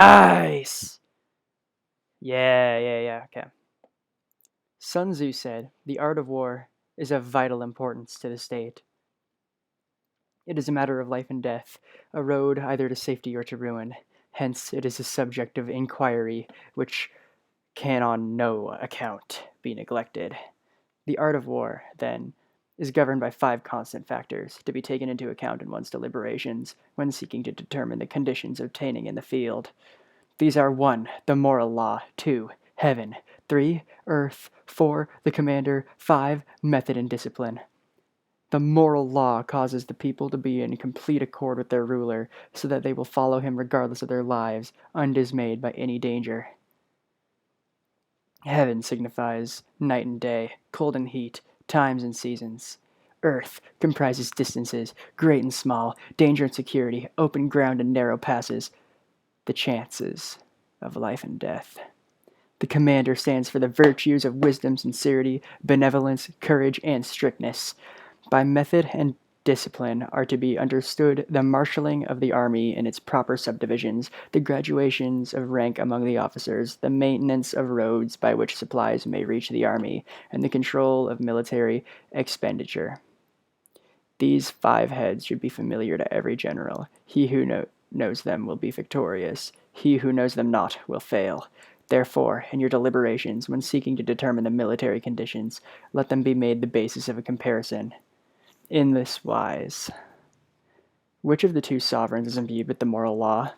Nice! Yeah, okay. Sun Tzu said, "The art of war is of vital importance to the state. It is a matter of life and death, a road either to safety or to ruin. Hence, it is a subject of inquiry which can on no account be neglected. The art of war, then, is governed by 5 constant factors to be taken into account in one's deliberations when seeking to determine the conditions obtaining in the field. These are 1. The moral law, 2. Heaven, 3. Earth, 4. The commander, 5. Method and discipline. The moral law causes the people to be in complete accord with their ruler, so that they will follow him regardless of their lives, undismayed by any danger. Heaven signifies night and day, cold and heat, times and seasons. Earth comprises distances, great and small, danger and security, open ground and narrow passes, the chances of life and death. The commander stands for the virtues of wisdom, sincerity, benevolence, courage, and strictness. By method and discipline are to be understood the marshalling of the army in its proper subdivisions, the graduations of rank among the officers, the maintenance of roads by which supplies may reach the army, and the control of military expenditure. These 5 heads should be familiar to every general. He who knows them will be victorious. He who knows them not will fail. Therefore, in your deliberations, when seeking to determine the military conditions, let them be made the basis of a comparison. In this wise: which of the 2 sovereigns is imbued with the moral law?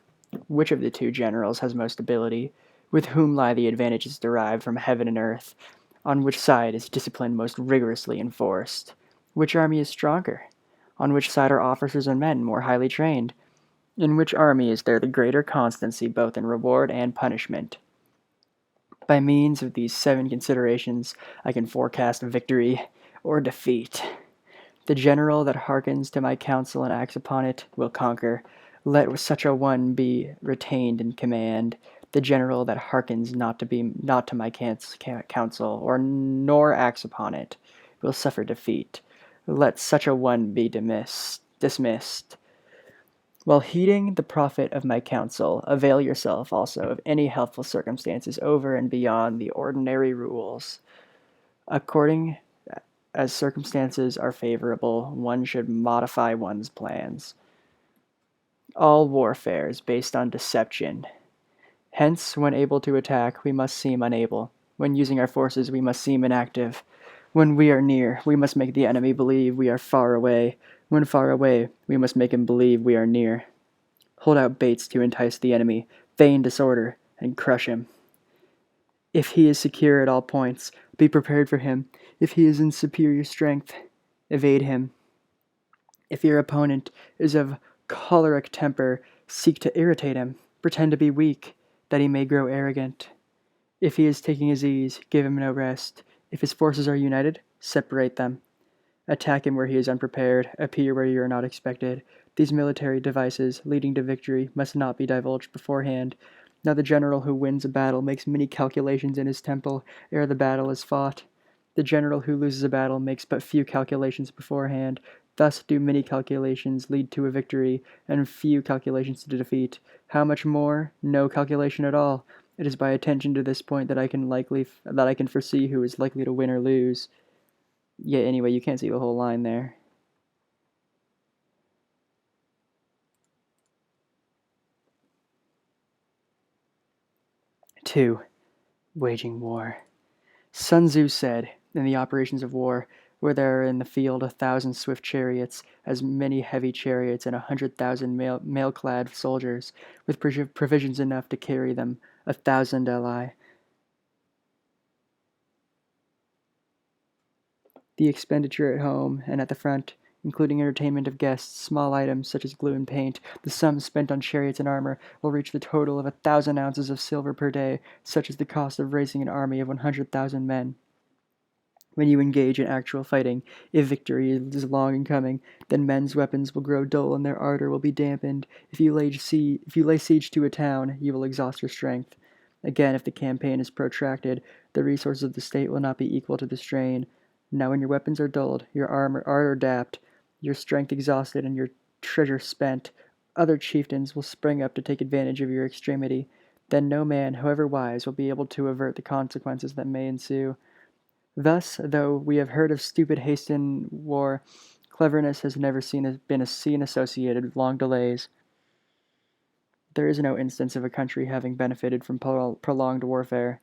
Which of the 2 generals has most ability? With whom lie the advantages derived from heaven and earth? On which side is discipline most rigorously enforced? Which army is stronger? On which side are officers and men more highly trained? In which army is there the greater constancy both in reward and punishment? By means of these 7 considerations, I can forecast victory or defeat. The general that hearkens to my counsel and acts upon it will conquer. Let such a one be retained in command. The general that hearkens not to my counsel, or nor acts upon it, will suffer defeat. Let such a one be dismissed. While heeding the profit of my counsel, avail yourself also of any helpful circumstances over and beyond the ordinary rules. According as circumstances are favorable, one should modify one's plans. All warfare is based on deception. Hence, when able to attack, we must seem unable. When using our forces, we must seem inactive. When we are near, we must make the enemy believe we are far away. When far away, we must make him believe we are near. Hold out baits to entice the enemy, feign disorder, and crush him. If he is secure at all points, be prepared for him. If he is in superior strength, evade him. If your opponent is of choleric temper, seek to irritate him. Pretend to be weak, that he may grow arrogant. If he is taking his ease, give him no rest. If his forces are united, separate them. Attack him where he is unprepared, appear where you are not expected. These military devices, leading to victory, must not be divulged beforehand. Now the general who wins a battle makes many calculations in his temple ere the battle is fought. The general who loses a battle makes but few calculations beforehand. Thus do many calculations lead to a victory, and few calculations to defeat. How much more? No calculation at all. It is by attention to this point that I can foresee who is likely to win or lose. Yeah, anyway, you can't see the whole line there. Two, waging war. Sun Tzu said, in the operations of war, where there are in the field 1,000 swift chariots, as many heavy chariots, and 100,000 mail-clad soldiers, with provisions enough to carry them 1,000 ally. The expenditure at home and at the front, including entertainment of guests, small items such as glue and paint, the sum spent on chariots and armor, will reach the total of 1,000 ounces of silver per day, such is the cost of raising an army of 100,000 men. When you engage in actual fighting, if victory is long in coming, then men's weapons will grow dull and their ardor will be dampened. If you lay siege to a town, you will exhaust your strength. Again, if the campaign is protracted, the resources of the state will not be equal to the strain. Now when your weapons are dulled, your ardor damped, your strength exhausted, and your treasure spent, Other chieftains will spring up to take advantage of your extremity. Then no man, however wise, will be able to avert the consequences that may ensue. Thus, though we have heard of stupid haste in war, cleverness has never been seen associated with long delays. There is no instance of a country having benefited from prolonged warfare.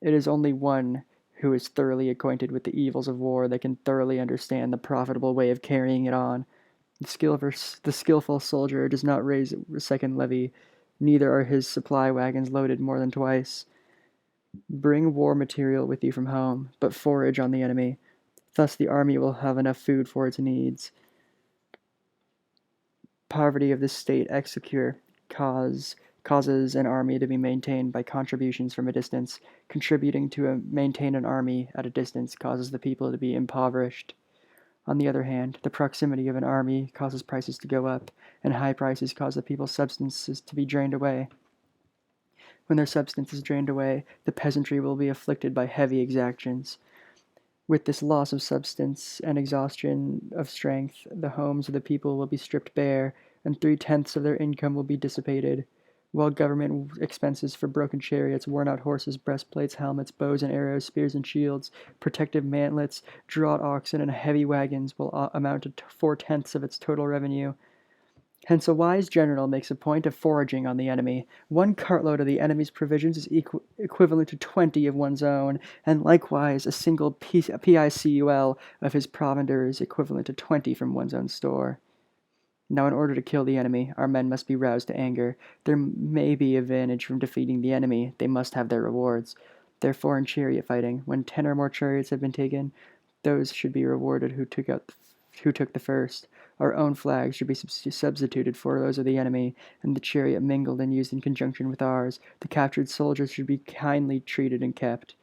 It is only one who is thoroughly acquainted with the evils of war that can thoroughly understand the profitable way of carrying it on. The skillful soldier does not raise a second levy, neither are his supply wagons loaded more than twice. Bring war material with you from home, but forage on the enemy. Thus the army will have enough food for its needs. Poverty of the state execure causes an army to be maintained by contributions from a distance. Contributing to maintain an army at a distance causes the people to be impoverished. On the other hand, the proximity of an army causes prices to go up, and high prices cause the people's substances to be drained away. When their substance is drained away, the peasantry will be afflicted by heavy exactions. With this loss of substance and exhaustion of strength, the homes of the people will be stripped bare, and 3/10 of their income will be dissipated, while government expenses for broken chariots, worn-out horses, breastplates, helmets, bows and arrows, spears and shields, protective mantlets, draught oxen, and heavy wagons will amount to 4/10 of its total revenue. Hence a wise general makes a point of foraging on the enemy. 1 cartload of the enemy's provisions is equivalent to 20 of one's own, and likewise a single picul of his provender is equivalent to 20 from one's own store. Now, in order to kill the enemy, our men must be roused to anger. There may be advantage from defeating the enemy. They must have their rewards. Therefore, in chariot fighting, when 10 or more chariots have been taken, those should be rewarded who took the first. Our own flags should be substituted for those of the enemy, and the chariot mingled and used in conjunction with ours. The captured soldiers should be kindly treated and kept.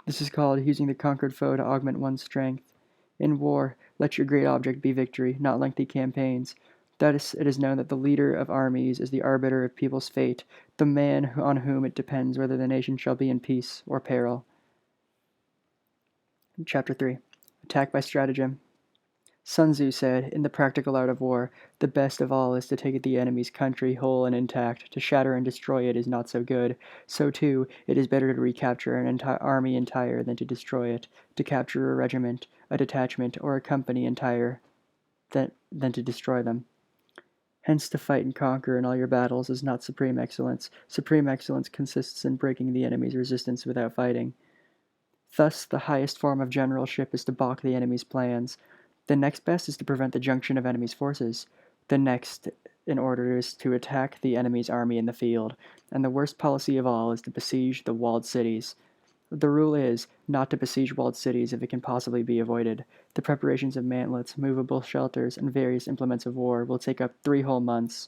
This is called using the conquered foe to augment one's strength. In war, let your great object be victory, not lengthy campaigns. Thus it is known that the leader of armies is the arbiter of people's fate, the man on whom it depends whether the nation shall be in peace or peril. Chapter 3. Attack by Stratagem. Sun Tzu said, in the practical art of war, the best of all is to take the enemy's country whole and intact. To shatter and destroy it is not so good. So, too, it is better to recapture an army entire than to destroy it. To capture a regiment, a detachment, or a company entire than to destroy them. Hence, to fight and conquer in all your battles is not supreme excellence. Supreme excellence consists in breaking the enemy's resistance without fighting. Thus, the highest form of generalship is to balk the enemy's plans. The next best is to prevent the junction of enemy's forces. The next in order is to attack the enemy's army in the field. And the worst policy of all is to besiege the walled cities. The rule is not to besiege walled cities if it can possibly be avoided. The preparations of mantlets, movable shelters, and various implements of war will take up 3 whole months.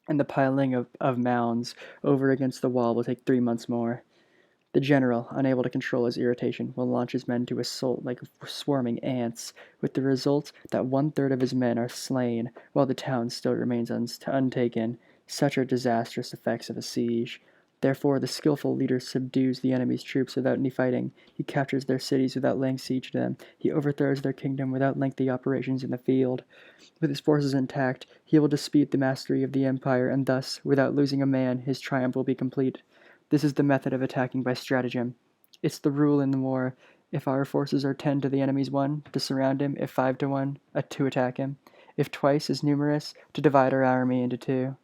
And the piling of mounds over against the wall will take 3 months more. The general, unable to control his irritation, will launch his men to assault like swarming ants, with the result that 1/3 of his men are slain, while the town still remains untaken. Such are disastrous effects of a siege. Therefore, the skillful leader subdues the enemy's troops without any fighting. He captures their cities without laying siege to them. He overthrows their kingdom without lengthy operations in the field. With his forces intact, he will dispute the mastery of the empire, and thus, without losing a man, his triumph will be complete. This is the method of attacking by stratagem. It's the rule in the war. If our forces are 10 to the enemy's 1, to surround him. If 5 to 1, to attack him. If twice as numerous, to divide our army into 2.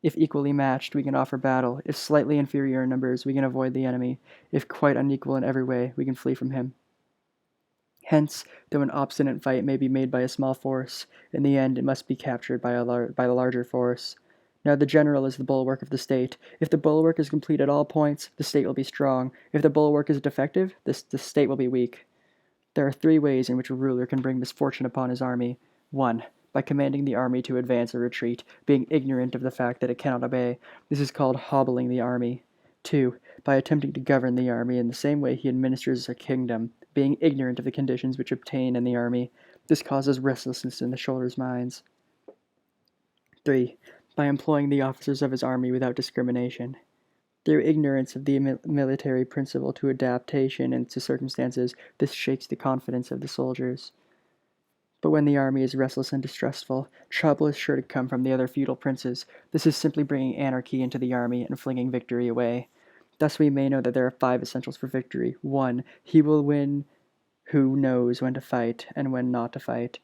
If equally matched, we can offer battle. If slightly inferior in numbers, we can avoid the enemy. If quite unequal in every way, we can flee from him. Hence, though an obstinate fight may be made by a small force, in the end it must be captured by the larger force. Now the general is the bulwark of the state. If the bulwark is complete at all points, the state will be strong. If the bulwark is defective, the state will be weak. There are 3 ways in which a ruler can bring misfortune upon his army. 1. By commanding the army to advance or retreat, being ignorant of the fact that it cannot obey. This is called hobbling the army. 2. By attempting to govern the army in the same way he administers a kingdom, being ignorant of the conditions which obtain in the army. This causes restlessness in the soldiers' minds. 3. By employing the officers of his army without discrimination. Through ignorance of the military principle to adaptation and to circumstances, this shakes the confidence of the soldiers. But when the army is restless and distrustful, trouble is sure to come from the other feudal princes. This is simply bringing anarchy into the army and flinging victory away. Thus we may know that there are 5 essentials for victory. 1. He will win who knows when to fight and when not to fight.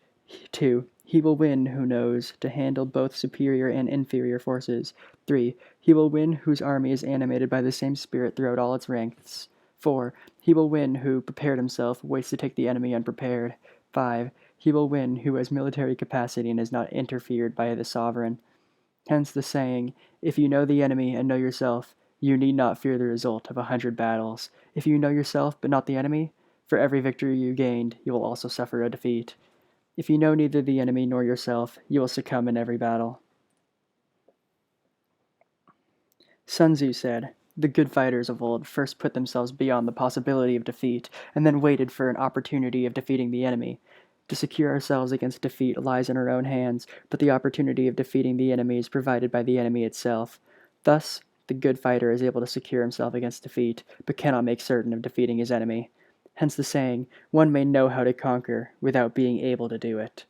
2. He will win who knows to handle both superior and inferior forces. 3. He will win whose army is animated by the same spirit throughout all its ranks. 4. He will win who, prepared himself, waits to take the enemy unprepared. 5. He will win who has military capacity and is not interfered by the sovereign. Hence the saying, if you know the enemy and know yourself, you need not fear the result of 100 battles. If you know yourself but not the enemy, for every victory you gained, you will also suffer a defeat. If you know neither the enemy nor yourself, you will succumb in every battle. Sun Tzu said, the good fighters of old first put themselves beyond the possibility of defeat, and then waited for an opportunity of defeating the enemy. To secure ourselves against defeat lies in our own hands, but the opportunity of defeating the enemy is provided by the enemy itself. Thus, the good fighter is able to secure himself against defeat, but cannot make certain of defeating his enemy. Hence the saying, one may know how to conquer without being able to do it.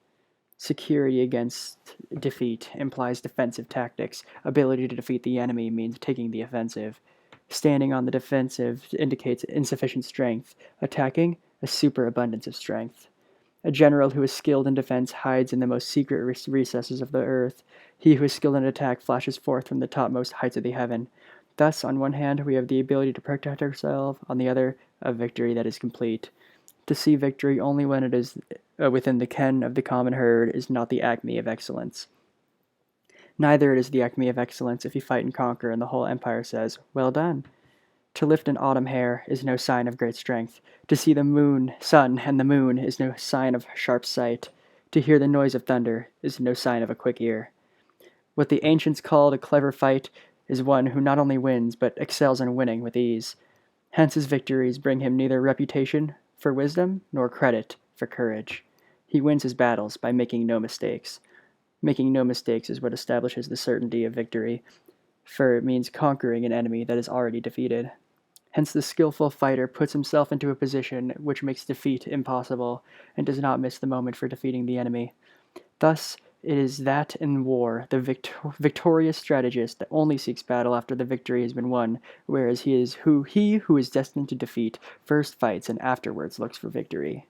Security against defeat implies defensive tactics. Ability to defeat the enemy means taking the offensive. Standing on the defensive indicates insufficient strength. Attacking, a superabundance of strength. A general who is skilled in defense hides in the most secret recesses of the earth. He who is skilled in attack flashes forth from the topmost heights of the heaven. Thus, on one hand, we have the ability to protect ourselves, on the other, a victory that is complete. To see victory only when it is within the ken of the common herd is not the acme of excellence. Neither it is the acme of excellence if you fight and conquer and the whole empire says, well done. To lift an autumn hair is no sign of great strength. To see the sun and the moon is no sign of sharp sight. To hear the noise of thunder is no sign of a quick ear. What the ancients called a clever fight is one who not only wins, but excels in winning with ease. Hence his victories bring him neither reputation for wisdom nor credit for courage. He wins his battles by making no mistakes. Making no mistakes is what establishes the certainty of victory, for it means conquering an enemy that is already defeated. Hence the skillful fighter puts himself into a position which makes defeat impossible, and does not miss the moment for defeating the enemy. Thus, it is that in war the victorious strategist that only seeks battle after the victory has been won, whereas he who is destined to defeat first fights and afterwards looks for victory.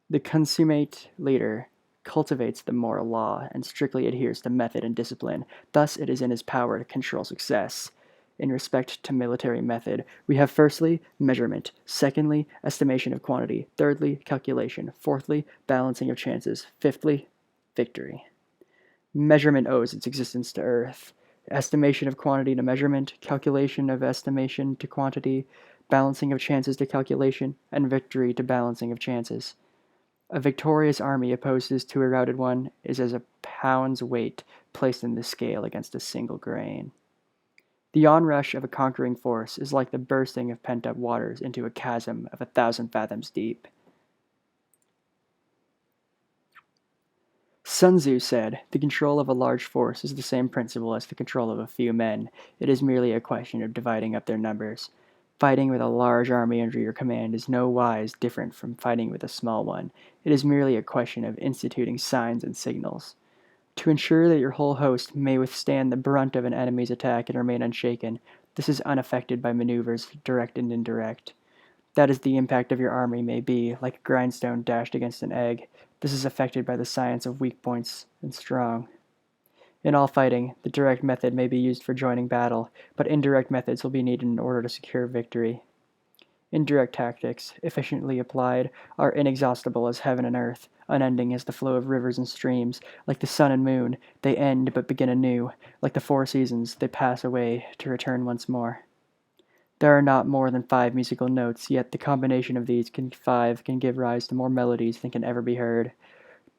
The consummate leader cultivates the moral law and strictly adheres to method and discipline. Thus it is in his power to control success. In respect to military method, we have firstly, measurement, secondly, estimation of quantity, thirdly, calculation, fourthly, balancing of chances, fifthly, victory. Measurement owes its existence to earth. Estimation of quantity to measurement, calculation of estimation to quantity, balancing of chances to calculation, and victory to balancing of chances. A victorious army opposed to a routed one is as a pound's weight placed in the scale against a single grain. The onrush of a conquering force is like the bursting of pent-up waters into a chasm of 1,000 fathoms deep. Sun Tzu said, the control of a large force is the same principle as the control of a few men. It is merely a question of dividing up their numbers. Fighting with a large army under your command is no wise different from fighting with a small one. It is merely a question of instituting signs and signals. To ensure that your whole host may withstand the brunt of an enemy's attack and remain unshaken, this is unaffected by maneuvers, direct and indirect. That is the impact of your army may be, like a grindstone dashed against an egg. This is affected by the science of weak points and strong. In all fighting, the direct method may be used for joining battle, but indirect methods will be needed in order to secure victory. Indirect tactics, efficiently applied, are inexhaustible as heaven and earth, unending as the flow of rivers and streams. Like the sun and moon, they end but begin anew. Like the 4 seasons, they pass away to return once more. There are not more than 5 musical notes, yet the combination of these 5 can give rise to more melodies than can ever be heard.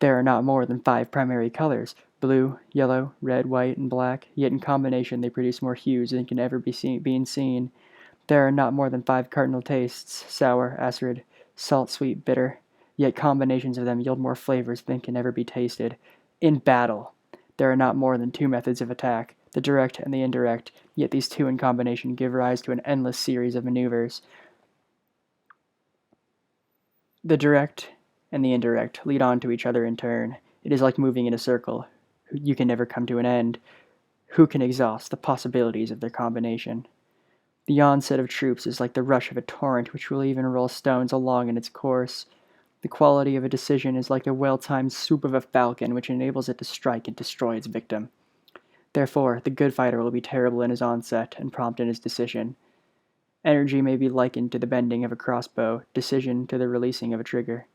There are not more than 5 primary colors, blue, yellow, red, white, and black, yet in combination they produce more hues than can ever be seen. There are not more than 5 cardinal tastes, sour, acid, salt, sweet, bitter, yet combinations of them yield more flavors than can ever be tasted. In battle, there are not more than 2 methods of attack, the direct and the indirect, yet these 2 in combination give rise to an endless series of maneuvers. The direct and the indirect lead on to each other in turn. It is like moving in a circle. You can never come to an end. Who can exhaust the possibilities of their combination? The onset of troops is like the rush of a torrent which will even roll stones along in its course. The quality of a decision is like the well-timed swoop of a falcon which enables it to strike and destroy its victim. Therefore, the good fighter will be terrible in his onset and prompt in his decision. Energy may be likened to the bending of a crossbow, decision to the releasing of a trigger.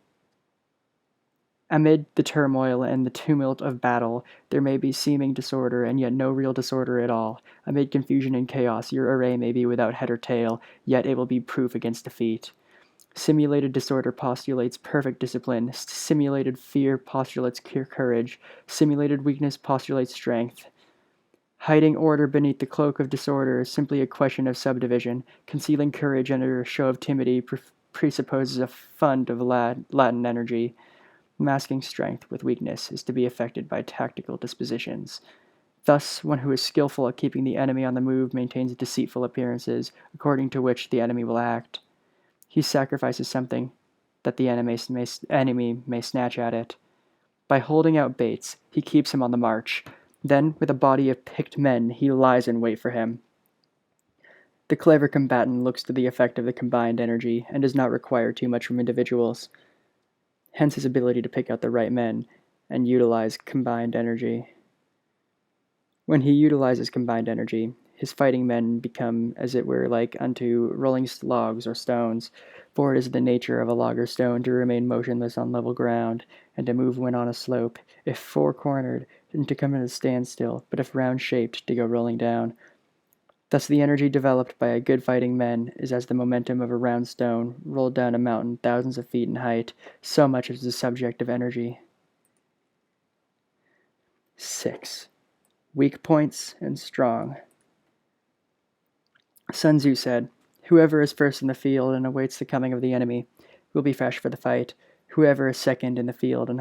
Amid the turmoil and the tumult of battle, there may be seeming disorder, and yet no real disorder at all. Amid confusion and chaos, your array may be without head or tail, yet it will be proof against defeat. Simulated disorder postulates perfect discipline. Simulated fear postulates courage. Simulated weakness postulates strength. Hiding order beneath the cloak of disorder is simply a question of subdivision. Concealing courage under a show of timidity presupposes a fund of latent energy. Masking strength with weakness is to be effected by tactical dispositions. Thus, one who is skillful at keeping the enemy on the move maintains deceitful appearances, according to which the enemy will act. He sacrifices something that the enemy may snatch at it. By holding out baits, he keeps him on the march. Then, with a body of picked men, he lies in wait for him. The clever combatant looks to the effect of the combined energy and does not require too much from individuals. Hence his ability to pick out the right men and utilize combined energy. When he utilizes combined energy, his fighting men become, as it were, like unto rolling logs or stones, for it is the nature of a log or stone to remain motionless on level ground, and to move when on a slope, if four-cornered, and to come at a standstill, but if round-shaped, to go rolling down. Thus the energy developed by a good fighting man is as the momentum of a round stone rolled down a mountain thousands of feet in height, so much is the subject of energy. 6. Weak points and strong. Sun Tzu said, "Whoever is first in the field and awaits the coming of the enemy will be fresh for the fight. Whoever is second in the field and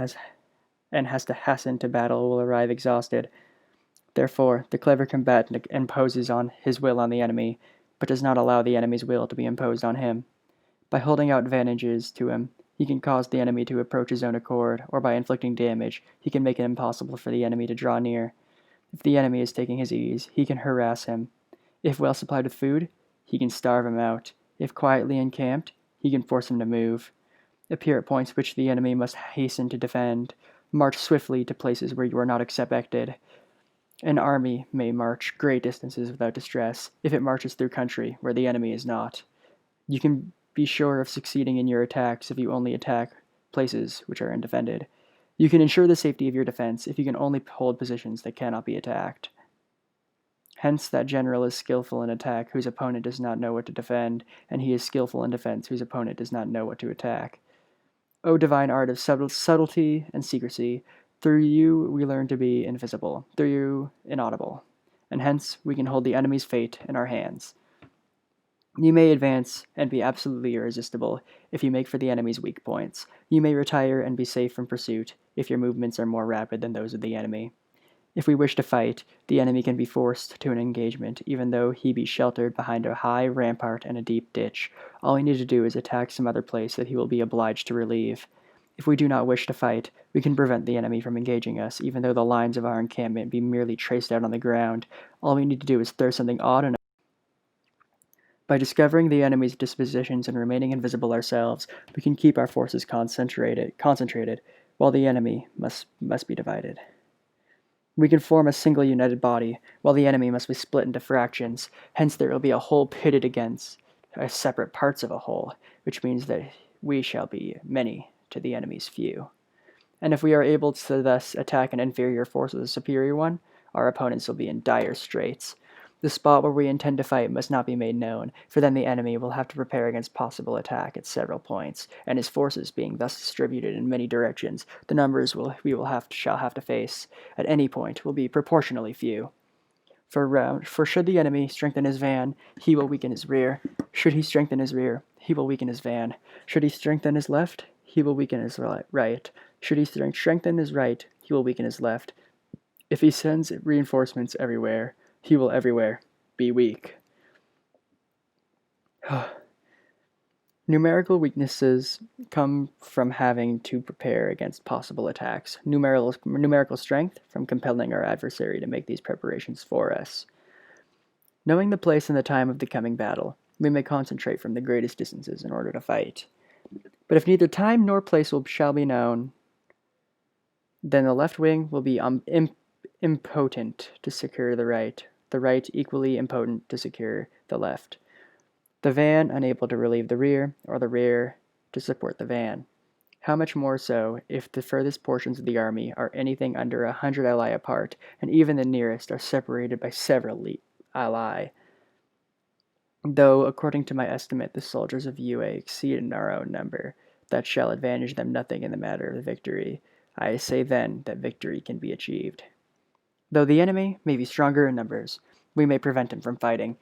has to hasten to battle will arrive exhausted." Therefore, the clever combatant imposes his will on the enemy, but does not allow the enemy's will to be imposed on him. By holding out advantages to him, he can cause the enemy to approach his own accord, or by inflicting damage, he can make it impossible for the enemy to draw near. If the enemy is taking his ease, he can harass him. If well supplied with food, he can starve him out. If quietly encamped, he can force him to move. Appear at points which the enemy must hasten to defend. March swiftly to places where you are not expected. An army may march great distances without distress, if it marches through country where the enemy is not. You can be sure of succeeding in your attacks if you only attack places which are undefended. You can ensure the safety of your defense if you can only hold positions that cannot be attacked. Hence that general is skillful in attack whose opponent does not know what to defend, and he is skillful in defense whose opponent does not know what to attack. O divine art of subtlety and secrecy, through you we learn to be invisible, through you inaudible, and hence we can hold the enemy's fate in our hands. You may advance and be absolutely irresistible if you make for the enemy's weak points. You may retire and be safe from pursuit if your movements are more rapid than those of the enemy. If we wish to fight, the enemy can be forced to an engagement, even though he be sheltered behind a high rampart and a deep ditch. All we need to do is attack some other place that he will be obliged to relieve. If we do not wish to fight, we can prevent the enemy from engaging us, even though the lines of our encampment be merely traced out on the ground. All we need to do is throw something odd enough. By discovering the enemy's dispositions and remaining invisible ourselves, we can keep our forces concentrated, while the enemy must be divided. We can form a single united body, while the enemy must be split into fractions. Hence there will be a whole pitted against separate parts of a whole, which means that we shall be many to the enemy's few. And if we are able to thus attack an inferior force with a superior one, our opponents will be in dire straits. The spot where we intend to fight must not be made known, for then the enemy will have to prepare against possible attack at several points, and his forces being thus distributed in many directions, the numbers shall have to face at any point will be proportionally few. For should the enemy strengthen his van, he will weaken his rear. Should he strengthen his rear, he will weaken his van. Should he strengthen his left, he will weaken his right. Should he strengthen his right, he will weaken his left. If he sends reinforcements everywhere, he will everywhere be weak. Numerical weaknesses come from having to prepare against possible attacks. Numerical strength from compelling our adversary to make these preparations for us. Knowing the place and the time of the coming battle, we may concentrate from the greatest distances in order to fight. But if neither time nor place shall be known, then the left wing will be impotent to secure the right equally impotent to secure the left, the van unable to relieve the rear, or the rear to support the van. How much more so if the furthest portions of the army are anything under 100 ally apart, and even the nearest are separated by several ally. Though, according to my estimate, the soldiers of UA exceed in our own number, that shall advantage them nothing in the matter of victory. I say then that victory can be achieved. Though the enemy may be stronger in numbers, we may prevent him from fighting.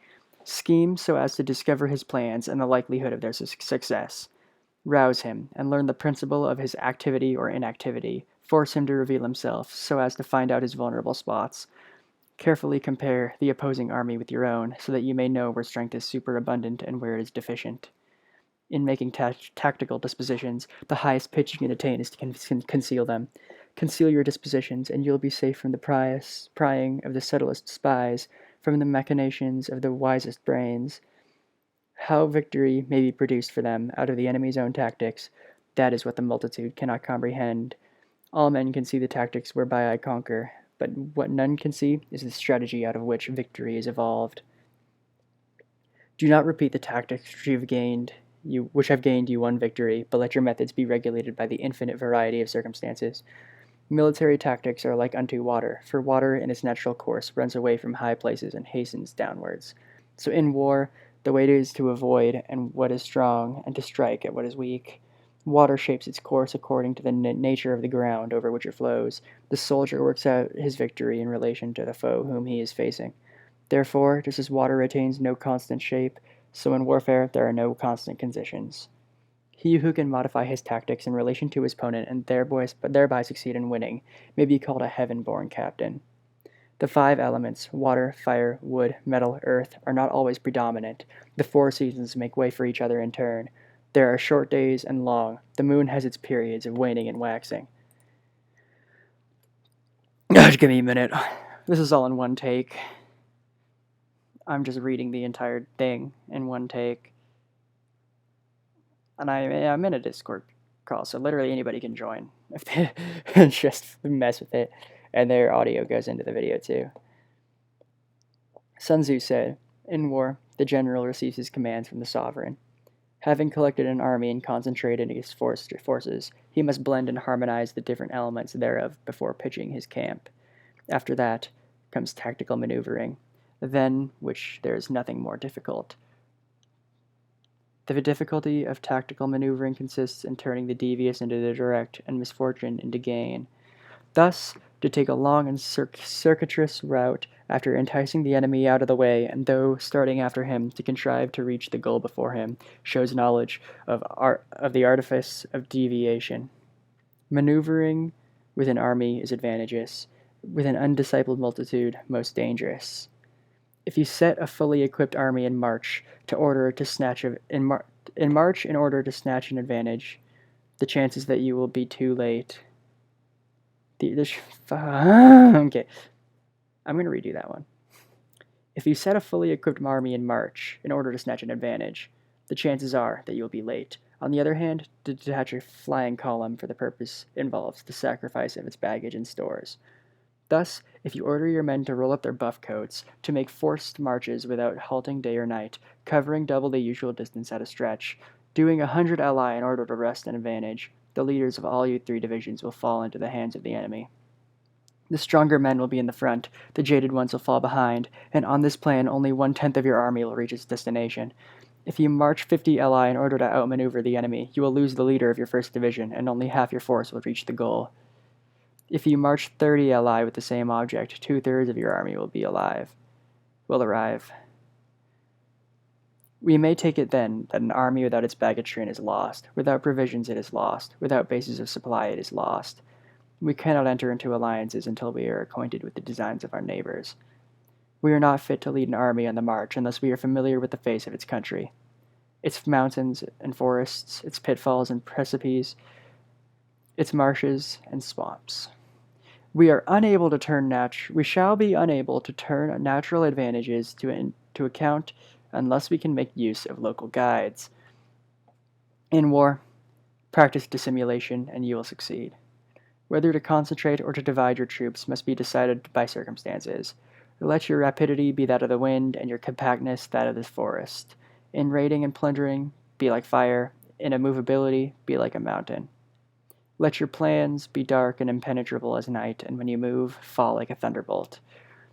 Scheme so as to discover his plans and the likelihood of their success. Rouse him and learn the principle of his activity or inactivity. Force him to reveal himself so as to find out his vulnerable spots. Carefully compare the opposing army with your own so that you may know where strength is superabundant and where it is deficient. In making tactical dispositions, the highest pitch you can attain is to conceal them. Conceal your dispositions, and you'll be safe from the prying of the subtlest spies, from the machinations of the wisest brains. How victory may be produced for them out of the enemy's own tactics, that is what the multitude cannot comprehend. All men can see the tactics whereby I conquer, but what none can see is the strategy out of which victory is evolved. Do not repeat the tactics which have gained you one victory, but let your methods be regulated by the infinite variety of circumstances. Military tactics are like unto water, for water in its natural course runs away from high places and hastens downwards. So in war, the way is to avoid what is strong and to strike at what is weak. Water shapes its course according to the nature of the ground over which it flows. The soldier works out his victory in relation to the foe whom he is facing. Therefore, just as water retains no constant shape, so in warfare there are no constant conditions. He who can modify his tactics in relation to his opponent and thereby succeed in winning may be called a heaven-born captain. The 5 elements, water, fire, wood, metal, earth, are not always predominant. The 4 seasons make way for each other in turn. There are short days and long. The moon has its periods of waning and waxing. Just give me a minute. This is all in one take. I'm just reading the entire thing in one take. And I'm in a Discord call, so literally anybody can join if they just mess with it, and their audio goes into the video too. Sun Tzu said, "In war, the general receives his commands from the sovereign. Having collected an army and concentrated his forces, he must blend and harmonize the different elements thereof before pitching his camp. After that comes tactical maneuvering, than which there is nothing more difficult. The difficulty of tactical maneuvering consists in turning the devious into the direct and misfortune into gain. Thus, to take a long and circuitous route after enticing the enemy out of the way, and though starting after him to contrive to reach the goal before him, shows knowledge of the artifice of deviation. Maneuvering with an army is advantageous, with an undiscipled multitude most dangerous. If you set a fully equipped army in march in order to snatch an advantage, the chances that you will be too late. Okay, I'm going to redo that one. If you set a fully equipped army in march in order to snatch an advantage, the chances are that you will be late. On the other hand, to detach a flying column for the purpose involves the sacrifice of its baggage and stores. Thus, if you order your men to roll up their buff coats, to make forced marches without halting day or night, covering double the usual distance at a stretch, doing 100 ally in order to wrest an advantage, the leaders of all your 3 divisions will fall into the hands of the enemy. The stronger men will be in the front, the jaded ones will fall behind, and on this plan only 1/10 of your army will reach its destination. If you march 50 ally in order to outmaneuver the enemy, you will lose the leader of your 1st division, and only half your force will reach the goal. If you march 30 ally with the same object, 2/3 of your army will arrive. We may take it then that an army without its baggage train is lost, without provisions it is lost, without bases of supply it is lost. We cannot enter into alliances until we are acquainted with the designs of our neighbors. We are not fit to lead an army on the march unless we are familiar with the face of its country. its mountains and forests, its pitfalls and precipices, its marshes and swamps. We shall be unable to turn natural advantages to account unless we can make use of local guides. In war, practice dissimulation and you will succeed. Whether to concentrate or to divide your troops must be decided by circumstances. Let your rapidity be that of the wind, and your compactness that of the forest. In raiding and plundering, be like fire. In immovability, be like a mountain. Let your plans be dark and impenetrable as night, and when you move, fall like a thunderbolt.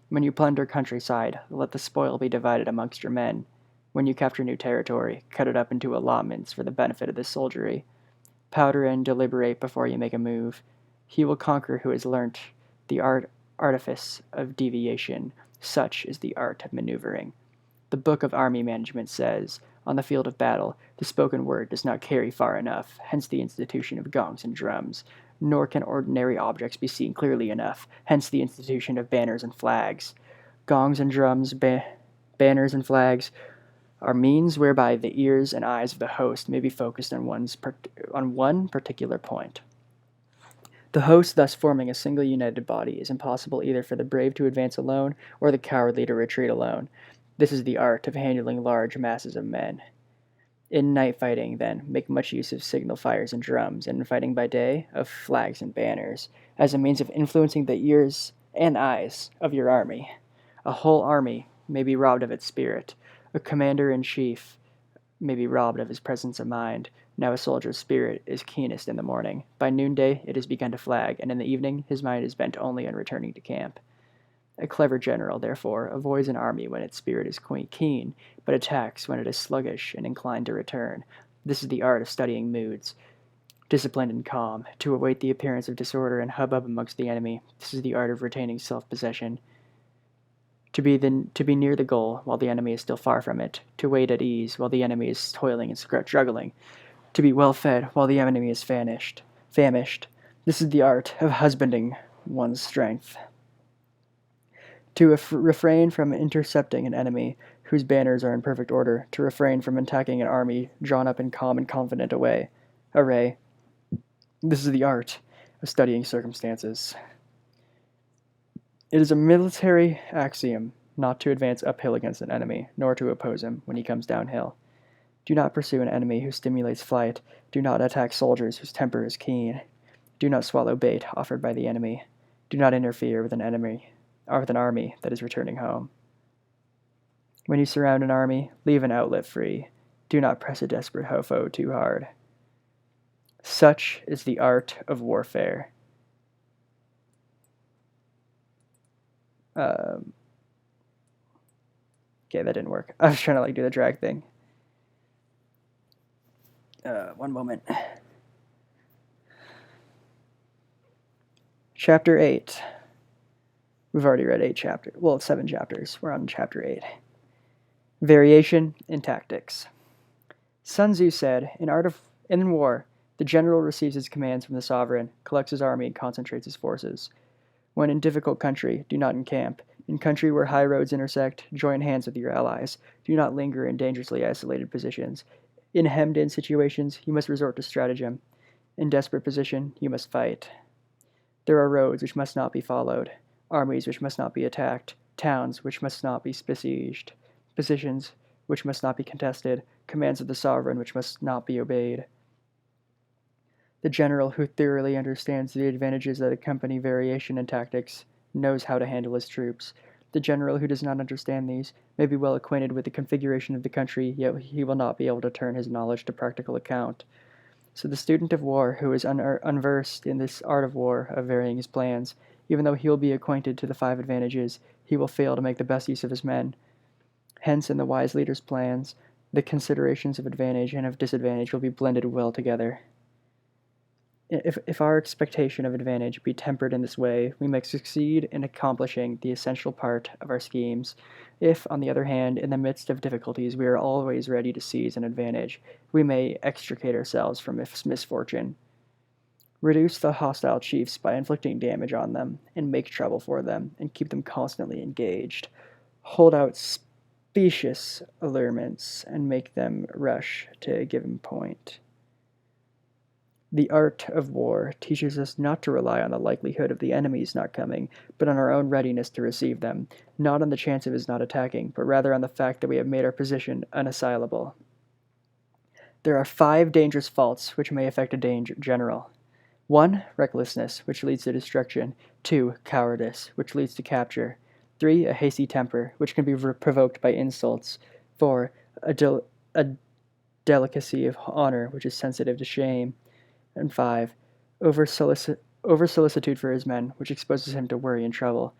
When you plunder countryside, let the spoil be divided amongst your men. When you capture new territory, cut it up into allotments for the benefit of the soldiery. Powder and deliberate before you make a move. He will conquer who has learnt the artifice of deviation. Such is the art of maneuvering. The Book of Army Management says, on the field of battle, the spoken word does not carry far enough, hence the institution of gongs and drums. Nor can ordinary objects be seen clearly enough, hence the institution of banners and flags. Gongs and drums, banners and flags are means whereby the ears and eyes of the host may be focused on one particular point. The host thus forming a single united body is impossible either for the brave to advance alone or the cowardly to retreat alone. This is the art of handling large masses of men. In night fighting, then, make much use of signal fires and drums, and in fighting by day, of flags and banners, as a means of influencing the ears and eyes of your army. A whole army may be robbed of its spirit. A commander-in-chief may be robbed of his presence of mind. Now a soldier's spirit is keenest in the morning. By noonday it has begun to flag, and in the evening his mind is bent only on returning to camp. A clever general, therefore, avoids an army when its spirit is keen, but attacks when it is sluggish and inclined to return. This is the art of studying moods. Disciplined and calm, to await the appearance of disorder and hubbub amongst the enemy. This is the art of retaining self-possession. To be near the goal while the enemy is still far from it. To wait at ease while the enemy is toiling and struggling. To be well fed while the enemy is famished. This is the art of husbanding one's strength. To refrain from intercepting an enemy whose banners are in perfect order. To refrain from attacking an army drawn up in calm and confident array. This is the art of studying circumstances. It is a military axiom not to advance uphill against an enemy, nor to oppose him when he comes downhill. Do not pursue an enemy who stimulates flight. Do not attack soldiers whose temper is keen. Do not swallow bait offered by the enemy. Do not interfere with an army that is returning home. When you surround an army, leave an outlet free. Do not press a desperate foe too hard. Such is the art of warfare. Okay, that didn't work. I was trying to do the drag thing. One moment. Chapter 8. We've already read 8 chapters. Well, 7 chapters. We're on chapter 8. Variation in tactics. Sun Tzu said, in war, the general receives his commands from the sovereign, collects his army, and concentrates his forces. When in difficult country, do not encamp. In country where high roads intersect, join hands with your allies. Do not linger in dangerously isolated positions. In hemmed-in situations, you must resort to stratagem. In desperate position, you must fight. There are roads which must not be followed, armies which must not be attacked, towns which must not be besieged, positions which must not be contested, commands of the sovereign which must not be obeyed. The general who thoroughly understands the advantages that accompany variation in tactics knows how to handle his troops. The general who does not understand these may be well acquainted with the configuration of the country, yet he will not be able to turn his knowledge to practical account. So the student of war who is unversed in this art of war, of varying his plans, even though he will be acquainted to the 5 advantages, he will fail to make the best use of his men. Hence, in the wise leader's plans, the considerations of advantage and of disadvantage will be blended well together. If our expectation of advantage be tempered in this way, we may succeed in accomplishing the essential part of our schemes. If, on the other hand, in the midst of difficulties we are always ready to seize an advantage, we may extricate ourselves from misfortune. Reduce the hostile chiefs by inflicting damage on them, and make trouble for them, and keep them constantly engaged. Hold out specious allurements and make them rush to a given point. The art of war teaches us not to rely on the likelihood of the enemy's not coming, but on our own readiness to receive them, not on the chance of his not attacking, but rather on the fact that we have made our position unassailable. There are 5 dangerous faults which may affect a general. 1. Recklessness, which leads to destruction. 2. Cowardice, which leads to capture. 3. A hasty temper, which can be provoked by insults. 4. A delicacy of honor, which is sensitive to shame. And 5. Over-solicitude for his men, which exposes him to worry and trouble.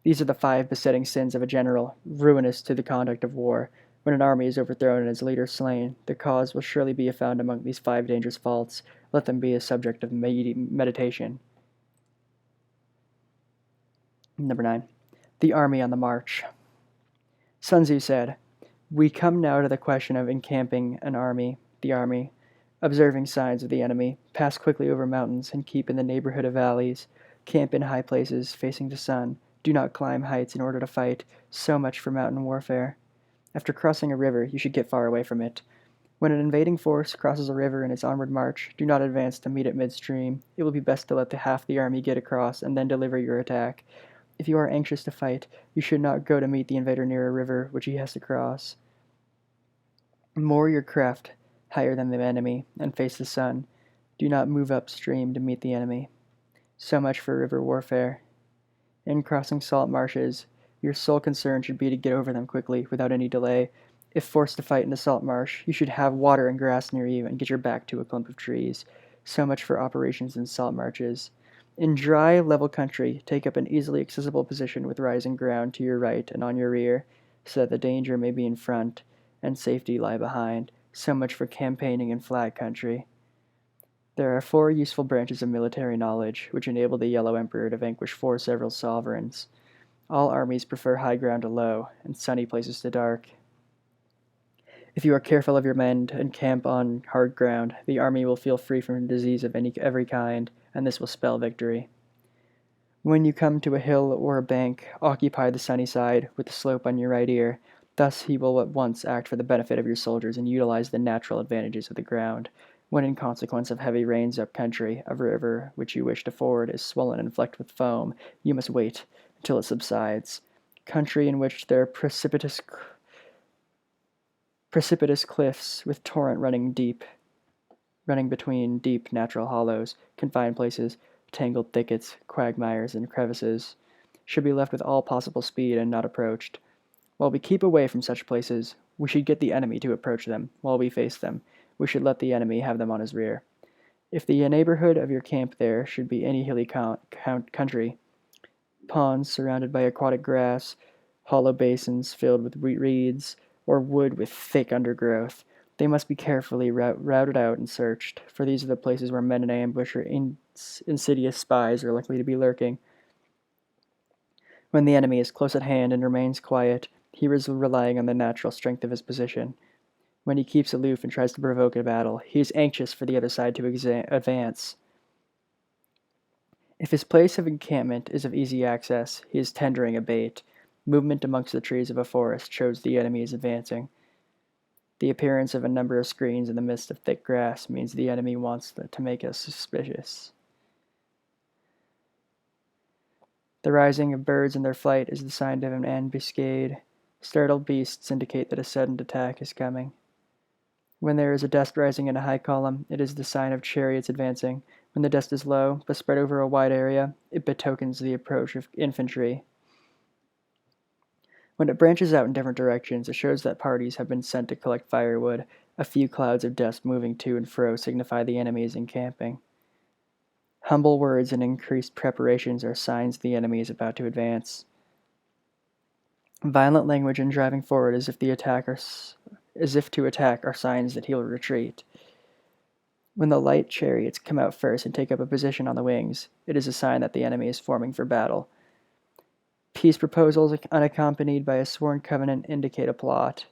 These are the 5 besetting sins of a general, ruinous to the conduct of war. When an army is overthrown and its leader slain, the cause will surely be found among these 5 dangerous faults. Let them be a subject of meditation. Number 9. The army on the march. Sun Tzu said, "We come now to the question of encamping an army, the army, observing signs of the enemy, pass quickly over mountains, and keep in the neighborhood of valleys. Camp in high places, facing the sun. Do not climb heights in order to fight. So much for mountain warfare. After crossing a river, you should get far away from it. When an invading force crosses a river in its onward march, do not advance to meet it midstream. It will be best to let half the army get across and then deliver your attack. If you are anxious to fight, you should not go to meet the invader near a river which he has to cross. Moor your craft higher than the enemy, and face the sun. Do not move upstream to meet the enemy. So much for river warfare. In crossing salt marshes, your sole concern should be to get over them quickly, without any delay. If forced to fight in a salt marsh, you should have water and grass near you and get your back to a clump of trees. So much for operations in salt marshes. In dry, level country, take up an easily accessible position with rising ground to your right and on your rear, so that the danger may be in front and safety lie behind. So much for campaigning in flat country. There are 4 useful branches of military knowledge, which enable the Yellow Emperor to vanquish 4 several sovereigns. All armies prefer high ground to low, and sunny places to dark. If you are careful of your men and camp on hard ground, the army will feel free from disease of every kind, and this will spell victory. When you come to a hill or a bank, occupy the sunny side, with the slope on your right ear. Thus he will at once act for the benefit of your soldiers and utilize the natural advantages of the ground. When in consequence of heavy rains up country, a river which you wish to ford is swollen and flecked with foam, you must wait until it subsides. Country in which there are precipitous cliffs with torrent running between deep natural hollows, confined places, tangled thickets, quagmires, and crevices, should be left with all possible speed and not approached. While we keep away from such places, we should get the enemy to approach them. While we face them, we should let the enemy have them on his rear. If the neighborhood of your camp there should be any hilly country, ponds surrounded by aquatic grass, hollow basins filled with reeds, or wood with thick undergrowth, they must be carefully routed out and searched, for these are the places where men in ambush or insidious spies are likely to be lurking. When the enemy is close at hand and remains quiet, he is relying on the natural strength of his position. When he keeps aloof and tries to provoke a battle, he is anxious for the other side to advance. If his place of encampment is of easy access, he is tendering a bait. Movement amongst the trees of a forest shows the enemy is advancing. The appearance of a number of screens in the midst of thick grass means the enemy wants to make us suspicious. The rising of birds in their flight is the sign of an ambuscade. Startled beasts indicate that a sudden attack is coming. When there is a dust rising in a high column, it is the sign of chariots advancing. When the dust is low, but spread over a wide area, it betokens the approach of infantry. When it branches out in different directions, it shows that parties have been sent to collect firewood. A few clouds of dust moving to and fro signify the enemy is encamping. Humble words and increased preparations are signs the enemy is about to advance. Violent language and driving forward as if to attack are signs that he will retreat. When the light chariots come out first and take up a position on the wings, it is a sign that the enemy is forming for battle. Peace proposals unaccompanied by a sworn covenant indicate a plot.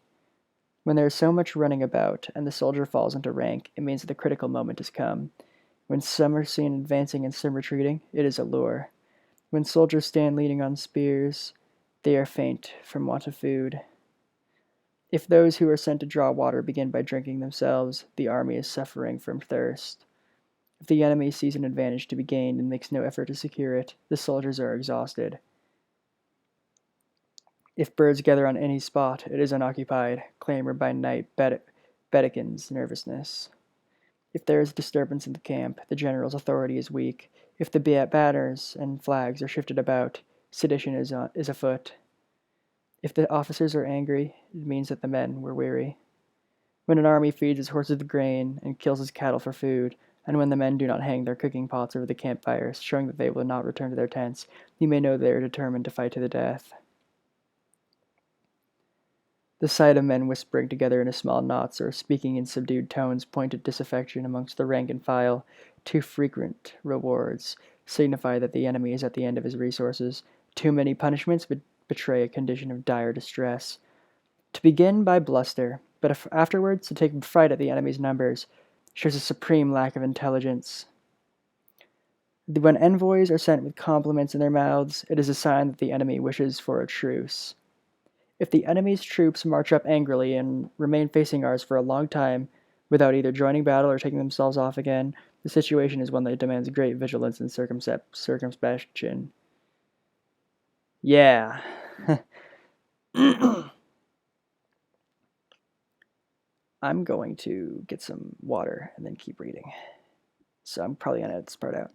When there is so much running about and the soldier falls into rank, it means that the critical moment has come. When some are seen advancing and some retreating, it is a lure. When soldiers stand leaning on spears, they are faint from want of food. If those who are sent to draw water begin by drinking themselves, the army is suffering from thirst. If the enemy sees an advantage to be gained and makes no effort to secure it, the soldiers are exhausted. If birds gather on any spot, it is unoccupied. Clamor by night beckons nervousness. If there is disturbance in the camp, the general's authority is weak. If the banners and flags are shifted about, sedition is afoot. If the officers are angry, it means that the men were weary. When an army feeds its horses with grain and kills its cattle for food, and when the men do not hang their cooking pots over the campfires, showing that they will not return to their tents, you may know they are determined to fight to the death. The sight of men whispering together in small knots or speaking in subdued tones point to disaffection amongst the rank and file. Too frequent rewards signify that the enemy is at the end of his resources. Too many punishments betray a condition of dire distress. To begin by bluster, but afterwards to take fright at the enemy's numbers, shows a supreme lack of intelligence. When envoys are sent with compliments in their mouths, it is a sign that the enemy wishes for a truce. If the enemy's troops march up angrily and remain facing ours for a long time without either joining battle or taking themselves off again, the situation is one that demands great vigilance and circumspection. Yeah. I'm going to get some water and then keep reading. So I'm probably going to edit this part out.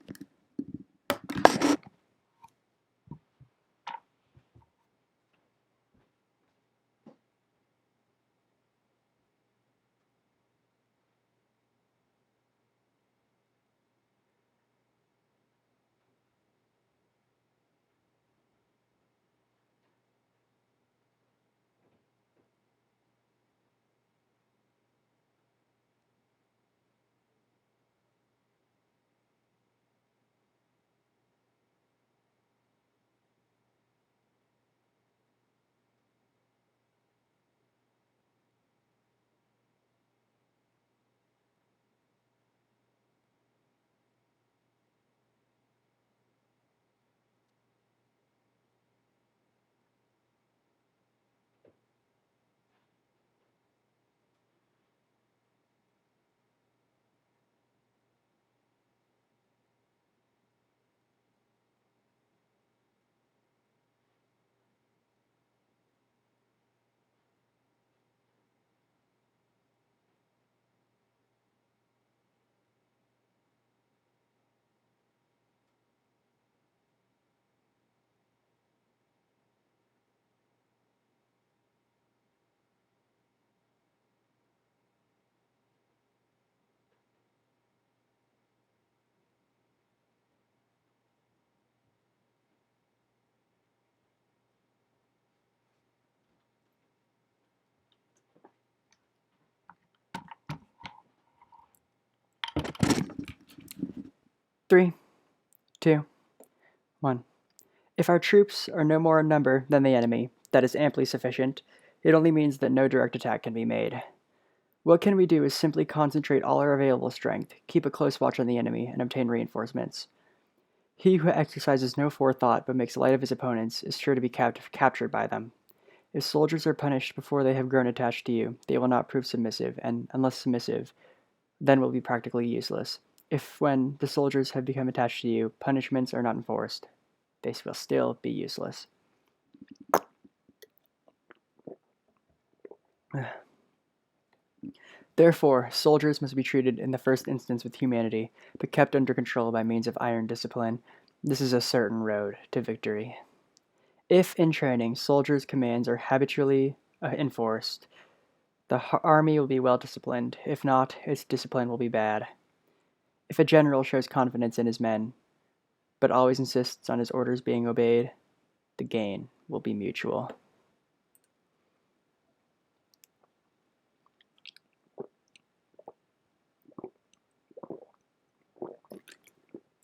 3, 2, 1. If our troops are no more in number than the enemy, that is amply sufficient. It only means that no direct attack can be made. What can we do is simply concentrate all our available strength, keep a close watch on the enemy, and obtain reinforcements. He who exercises no forethought but makes light of his opponents is sure to be captured by them. If soldiers are punished before they have grown attached to you, they will not prove submissive, and unless submissive, then will be practically useless. If when the soldiers have become attached to you, punishments are not enforced, they will still be useless. Therefore, soldiers must be treated in the first instance with humanity, but kept under control by means of iron discipline. This is a certain road to victory. If, in training, soldiers' commands are habitually enforced, the army will be well disciplined. If not, its discipline will be bad. If a general shows confidence in his men, but always insists on his orders being obeyed, the gain will be mutual.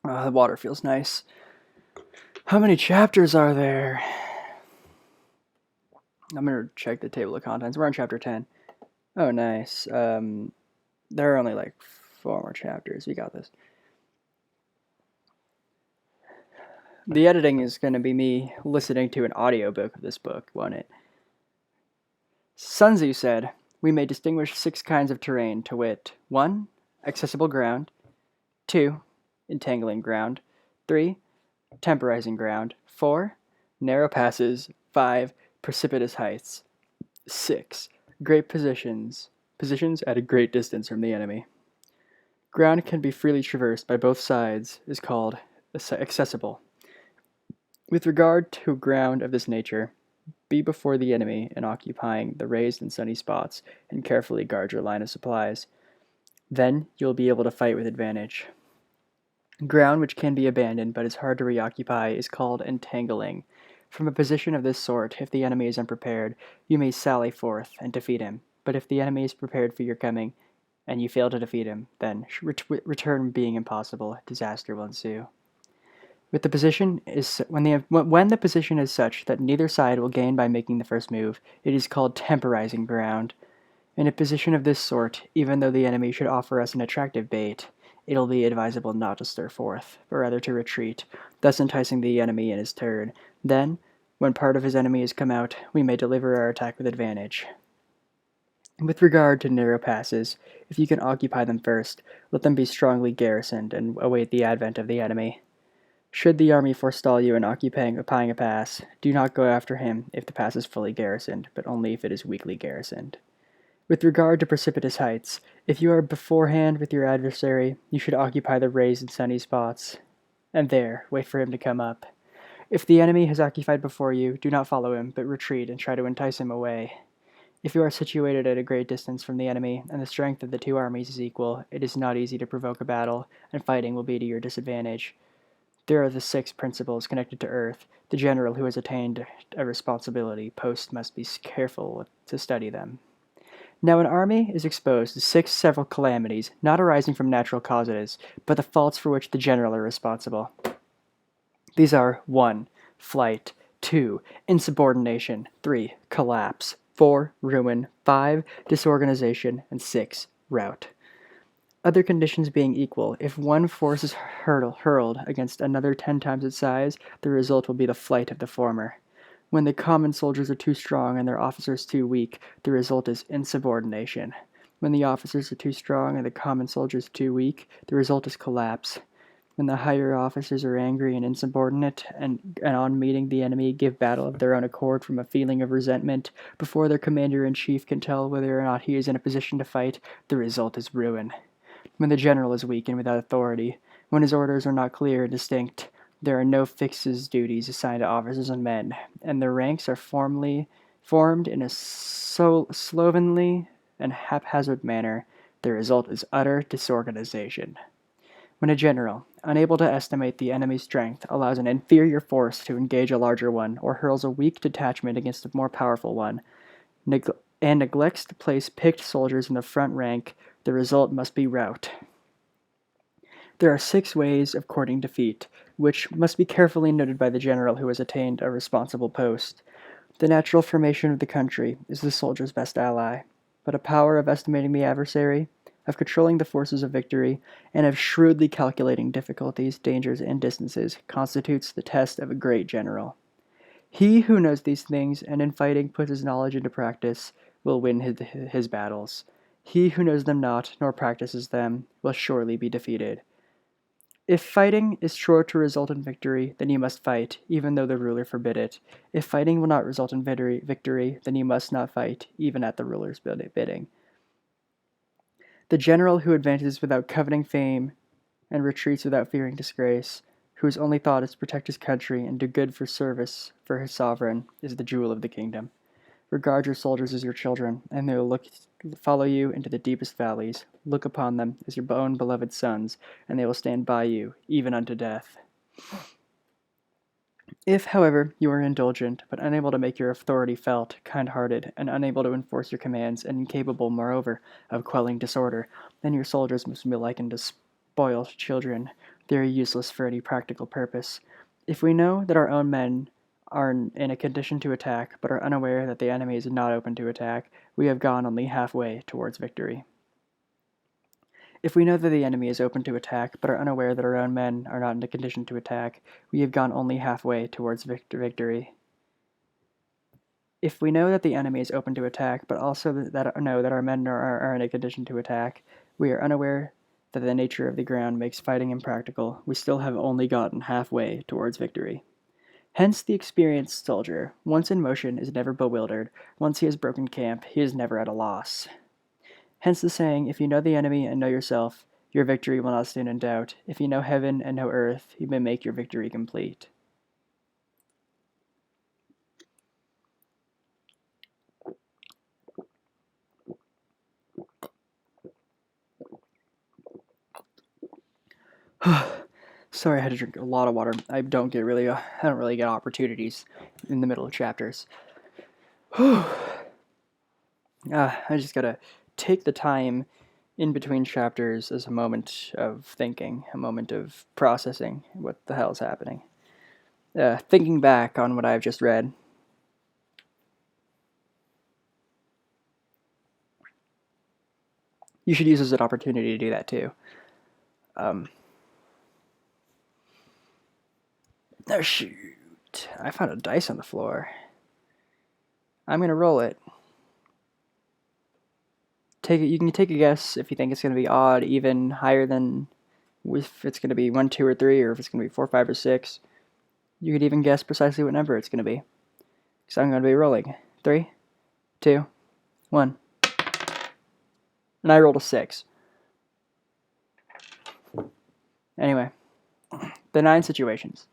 Oh, the water feels nice. How many chapters are there? I'm going to check the table of contents. We're on chapter 10. Oh, nice. There are only like 4 more chapters. We got this. The editing is going to be me listening to an audiobook of this book, won't it? Sun Tzu said, "We may distinguish 6 kinds of terrain, to wit, 1. Accessible ground, 2. Entangling ground, 3. Temporizing ground, 4. Narrow passes, 5. Precipitous heights, 6. Great positions at a great distance from the enemy." Ground can be freely traversed by both sides is called accessible. With regard to ground of this nature, be before the enemy in occupying the raised and sunny spots, and carefully guard your line of supplies. Then you will be able to fight with advantage. Ground which can be abandoned but is hard to reoccupy is called entangling. From a position of this sort, if the enemy is unprepared, you may sally forth and defeat him. But if the enemy is prepared for your coming, and you fail to defeat him, then, return being impossible, disaster will ensue. When the position is such that neither side will gain by making the first move, it is called temporizing ground. In a position of this sort, even though the enemy should offer us an attractive bait, it will be advisable not to stir forth, but rather to retreat, thus enticing the enemy in his turn. Then, when part of his enemy has come out, we may deliver our attack with advantage. With regard to narrow passes, if you can occupy them first, let them be strongly garrisoned and await the advent of the enemy. Should the army forestall you in occupying a pass, do not go after him if the pass is fully garrisoned, but only if it is weakly garrisoned. With regard to precipitous heights, if you are beforehand with your adversary, you should occupy the raised and sunny spots, and there wait for him to come up. If the enemy has occupied before you, do not follow him, but retreat and try to entice him away. If you are situated at a great distance from the enemy, and the strength of the 2 armies is equal, it is not easy to provoke a battle, and fighting will be to your disadvantage. There are the 6 principles connected to earth. The general who has attained a responsibility post must be careful to study them. Now an army is exposed to 6 several calamities, not arising from natural causes, but the faults for which the general are responsible. These are 1. Flight, 2. Insubordination, 3. Collapse, 4. Ruin, 5. Disorganization, and 6. Rout. Other conditions being equal, if one force is hurled against another 10 times its size, the result will be the flight of the former. When the common soldiers are too strong and their officers too weak, the result is insubordination. When the officers are too strong and the common soldiers too weak, the result is collapse. When the higher officers are angry and insubordinate, and on meeting the enemy give battle of their own accord from a feeling of resentment, before their commander-in-chief can tell whether or not he is in a position to fight, the result is ruin. When the general is weak and without authority, when his orders are not clear and distinct, there are no fixed duties assigned to officers and men, and their ranks are formed in a slovenly and haphazard manner, the result is utter disorganization. When a general, unable to estimate the enemy's strength, allows an inferior force to engage a larger one, or hurls a weak detachment against a more powerful one, and neglects to place picked soldiers in the front rank, the result must be rout. There are 6 ways of courting defeat, which must be carefully noted by the general who has attained a responsible post. The natural formation of the country is the soldier's best ally, but a power of estimating the adversary, of controlling the forces of victory, and of shrewdly calculating difficulties, dangers, and distances constitutes the test of a great general. He who knows these things and in fighting puts his knowledge into practice will win his battles. He who knows them not, nor practices them, will surely be defeated. If fighting is sure to result in victory, then you must fight, even though the ruler forbid it. If fighting will not result in victory, then you must not fight, even at the ruler's bidding. The general who advances without coveting fame and retreats without fearing disgrace, whose only thought is to protect his country and do good for service for his sovereign, is the jewel of the kingdom. Regard your soldiers as your children, and they will follow you into the deepest valleys. Look upon them as your own beloved sons, and they will stand by you, even unto death. If, however, you are indulgent, but unable to make your authority felt, kind-hearted, and unable to enforce your commands, and incapable, moreover, of quelling disorder, then your soldiers must be likened to spoiled children. They are useless for any practical purpose. If we know that our own men are in a condition to attack, but are unaware that the enemy is not open to attack, we have gone only halfway towards victory. If we know that the enemy is open to attack, but are unaware that our own men are not in a condition to attack, we have gone only halfway towards victory. If we know that the enemy is open to attack, but also know that our men are in a condition to attack, we are unaware that the nature of the ground makes fighting impractical, we still have only gotten halfway towards victory. Hence the experienced soldier, once in motion, is never bewildered. Once he has broken camp, he is never at a loss. Hence the saying, if you know the enemy and know yourself, your victory will not stand in doubt. If you know heaven and know earth, you may make your victory complete. Sorry, I had to drink a lot of water. I don't really get opportunities in the middle of chapters. I just gotta take the time in between chapters as a moment of thinking, a moment of processing what the hell is happening. Thinking back on what I've just read. You should use this as an opportunity to do that too. Oh shoot! I found a dice on the floor. I'm gonna roll it. You can take a guess if you think it's gonna be odd, even, higher than, if it's gonna be 1, 2, or 3, or if it's gonna be 4, 5, or 6. You could even guess precisely what number it's gonna be. So I'm gonna be rolling 3, 2, 1, and I rolled a 6. Anyway, the 9 situations.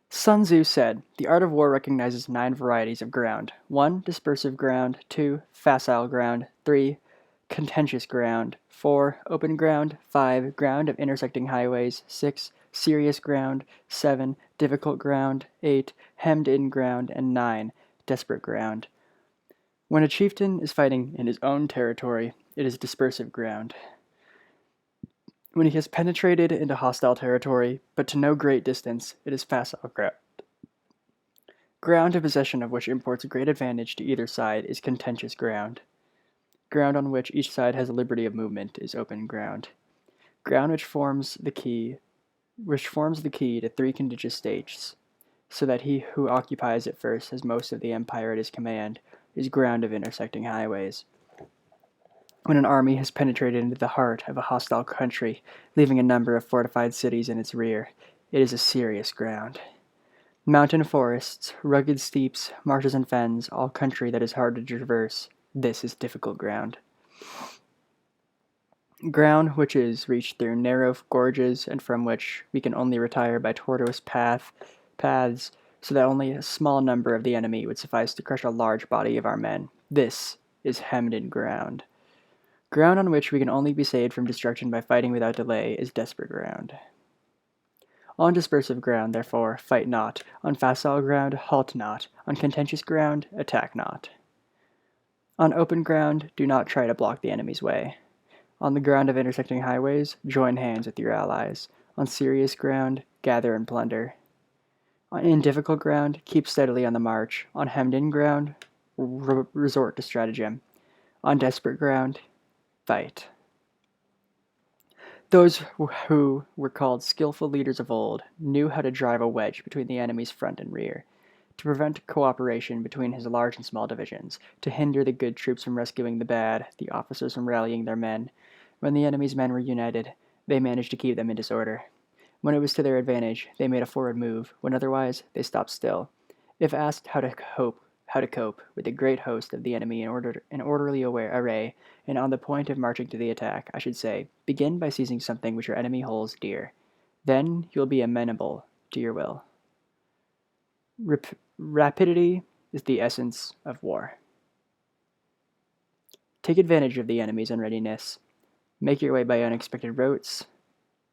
Sun Tzu said, the art of war recognizes 9 varieties of ground. 1. Dispersive ground. 2. Facile ground. 3. Contentious ground. 4. Open ground. 5. Ground of intersecting highways. 6. Serious ground. 7. Difficult ground. 8. Hemmed-in ground. And 9. Desperate ground. When a chieftain is fighting in his own territory, it is dispersive ground. When he has penetrated into hostile territory, but to no great distance, it is facile ground. Ground in possession of which imports a great advantage to either side is contentious ground. Ground on which each side has a liberty of movement is open ground. Ground which forms the key to 3 contiguous states, so that he who occupies it first has most of the empire at his command, is ground of intersecting highways. When an army has penetrated into the heart of a hostile country, leaving a number of fortified cities in its rear, it is a serious ground. Mountain forests, rugged steeps, marshes and fens, all country that is hard to traverse, this is difficult ground. Ground which is reached through narrow gorges and from which we can only retire by tortuous paths, so that only a small number of the enemy would suffice to crush a large body of our men, this is hemmed-in ground. Ground on which we can only be saved from destruction by fighting without delay is desperate ground. On dispersive ground, therefore, fight not. On facile ground, halt not. On contentious ground, attack not. On open ground, do not try to block the enemy's way. On the ground of intersecting highways, join hands with your allies. On serious ground, gather and plunder. In difficult ground, keep steadily on the march. On hemmed-in ground, resort to stratagem. On desperate ground, fight. Those who were called skillful leaders of old knew how to drive a wedge between the enemy's front and rear, to prevent cooperation between his large and small divisions, to hinder the good troops from rescuing the bad, the officers from rallying their men. When the enemy's men were united, they managed to keep them in disorder. When it was to their advantage, they made a forward move. When otherwise, they stopped still. If asked how to cope with the great host of the enemy in orderly array, and on the point of marching to the attack, I should say, begin by seizing something which your enemy holds dear. Then you'll be amenable to your will. Rapidity is the essence of war. Take advantage of the enemy's unreadiness. Make your way by unexpected routes,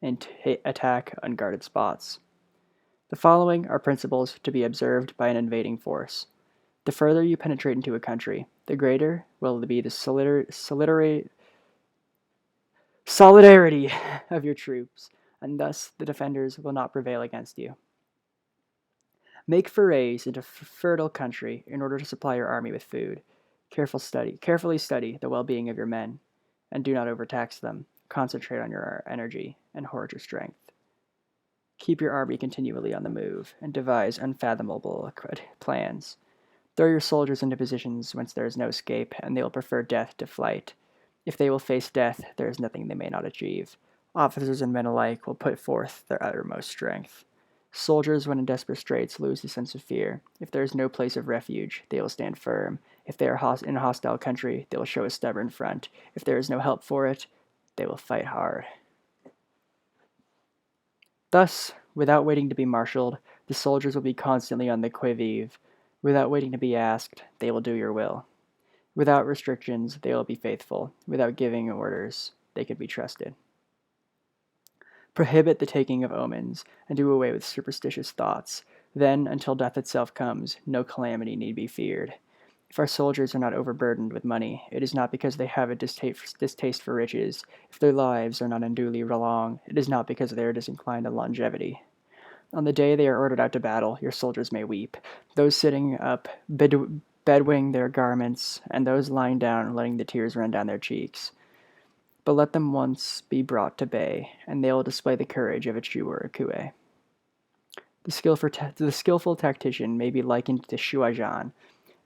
and attack unguarded spots. The following are principles to be observed by an invading force. The further you penetrate into a country, the greater will be the solidarity of your troops, and thus the defenders will not prevail against you. Make forays into fertile country in order to supply your army with food. Carefully study the well-being of your men, and do not overtax them. Concentrate on your energy and hoard your strength. Keep your army continually on the move, and devise unfathomable plans. Throw your soldiers into positions whence there is no escape, and they will prefer death to flight. If they will face death, there is nothing they may not achieve. Officers and men alike will put forth their uttermost strength. Soldiers, when in desperate straits, lose the sense of fear. If there is no place of refuge, they will stand firm. If they are in a hostile country, they will show a stubborn front. If there is no help for it, they will fight hard. Thus, without waiting to be marshaled, the soldiers will be constantly on the qui vive. Without waiting to be asked, they will do your will. Without restrictions, they will be faithful. Without giving orders, they can be trusted. Prohibit the taking of omens, and do away with superstitious thoughts. Then, until death itself comes, no calamity need be feared. If our soldiers are not overburdened with money, it is not because they have a distaste for riches. If their lives are not unduly long, it is not because they are disinclined to longevity. On the day they are ordered out to battle, your soldiers may weep. Those sitting up bedwing their garments, and those lying down letting the tears run down their cheeks. But let them once be brought to bay, and they will display the courage of a Chu or a Kue. The skillful tactician may be likened to Shuaijan.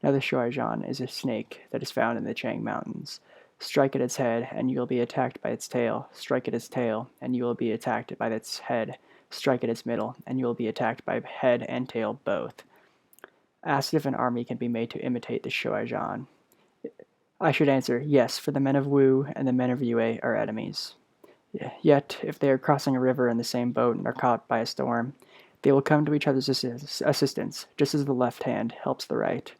Now the Shuaijan is a snake that is found in the Chang Mountains. Strike at its head, and you will be attacked by its tail. Strike at its tail, and you will be attacked by its head. Strike at its middle, and you will be attacked by head and tail both. Asked if an army can be made to imitate the Shuaijan. I should answer, yes, for the men of Wu and the men of Yue are enemies. Yet, if they are crossing a river in the same boat and are caught by a storm, they will come to each other's assistance, just as the left hand helps the right.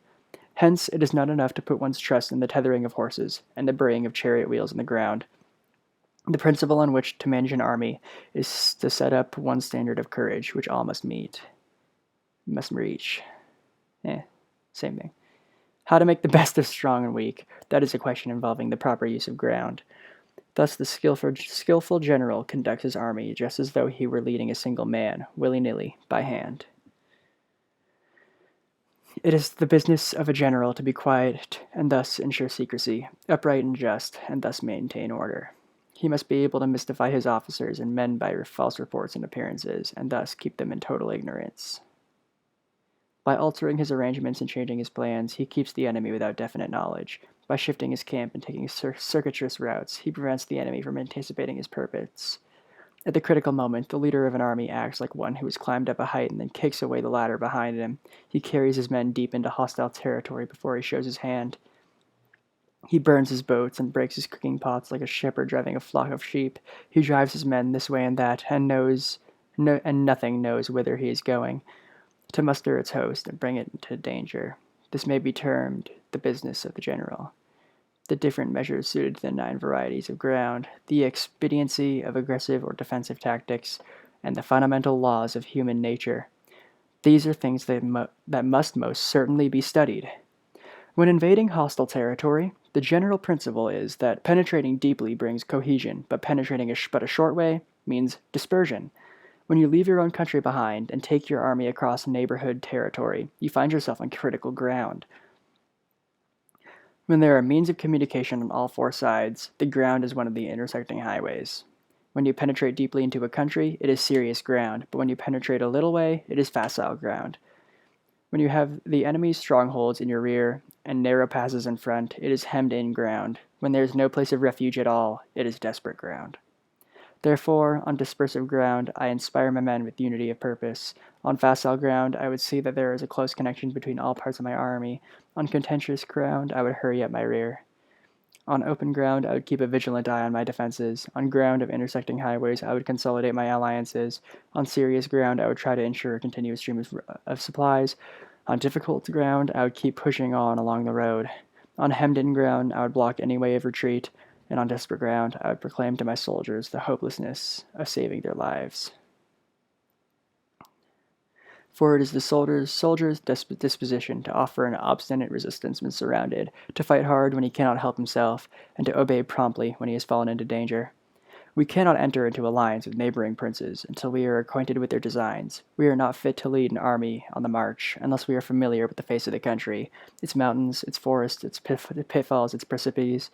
Hence, it is not enough to put one's trust in the tethering of horses and the braying of chariot wheels on the ground. The principle on which to manage an army is to set up one standard of courage, which all must reach. Same thing. How to make the best of strong and weak, that is a question involving the proper use of ground. Thus the skillful general conducts his army just as though he were leading a single man, willy-nilly, by hand. It is the business of a general to be quiet and thus ensure secrecy, upright and just, and thus maintain order. He must be able to mystify his officers and men by false reports and appearances, and thus keep them in total ignorance. By altering his arrangements and changing his plans, he keeps the enemy without definite knowledge. By shifting his camp and taking circuitous routes, he prevents the enemy from anticipating his purpose. At the critical moment, the leader of an army acts like one who has climbed up a height and then kicks away the ladder behind him. He carries his men deep into hostile territory before he shows his hand. He burns his boats and breaks his cooking pots like a shepherd driving a flock of sheep. He drives his men this way and that, and nothing knows whither he is going, to muster its host and bring it into danger. This may be termed the business of the general. The different measures suited to the 9 varieties of ground, the expediency of aggressive or defensive tactics, and the fundamental laws of human nature. These are things that must most certainly be studied. When invading hostile territory, the general principle is that penetrating deeply brings cohesion, but penetrating but a short way means dispersion. When you leave your own country behind and take your army across neighborhood territory, you find yourself on critical ground. When there are means of communication on all 4 sides, the ground is one of the intersecting highways. When you penetrate deeply into a country, it is serious ground, but when you penetrate a little way, it is facile ground. When you have the enemy's strongholds in your rear and narrow passes in front, it is hemmed-in ground. When there is no place of refuge at all, it is desperate ground. Therefore, on dispersive ground, I inspire my men with unity of purpose. On facile ground, I would see that there is a close connection between all parts of my army. On contentious ground, I would hurry up my rear. On open ground, I would keep a vigilant eye on my defenses. On ground of intersecting highways, I would consolidate my alliances. On serious ground, I would try to ensure a continuous stream of supplies. On difficult ground, I would keep pushing on along the road. On hemmed-in ground, I would block any way of retreat. And on desperate ground, I would proclaim to my soldiers the hopelessness of saving their lives. For it is the soldier's disposition to offer an obstinate resistance when surrounded, to fight hard when he cannot help himself, and to obey promptly when he has fallen into danger. We cannot enter into alliance with neighboring princes until we are acquainted with their designs. We are not fit to lead an army on the march unless we are familiar with the face of the country, its mountains, its forests, its pitfalls, its precipices,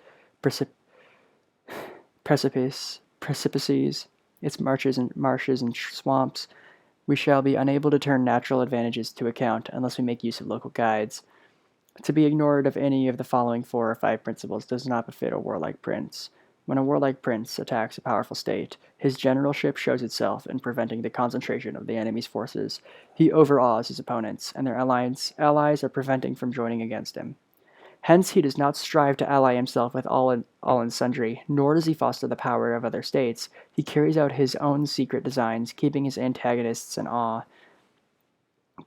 its marshes and swamps, We shall be unable to turn natural advantages to account unless we make use of local guides. To be ignored of any of the following 4 or 5 principles does not befit a warlike prince. When a warlike prince attacks a powerful state, his generalship shows itself in preventing the concentration of the enemy's forces. He overawes his opponents, and their allies are preventing from joining against him. Hence he does not strive to ally himself with all and sundry, nor does he foster the power of other states. He carries out his own secret designs, keeping his antagonists in awe.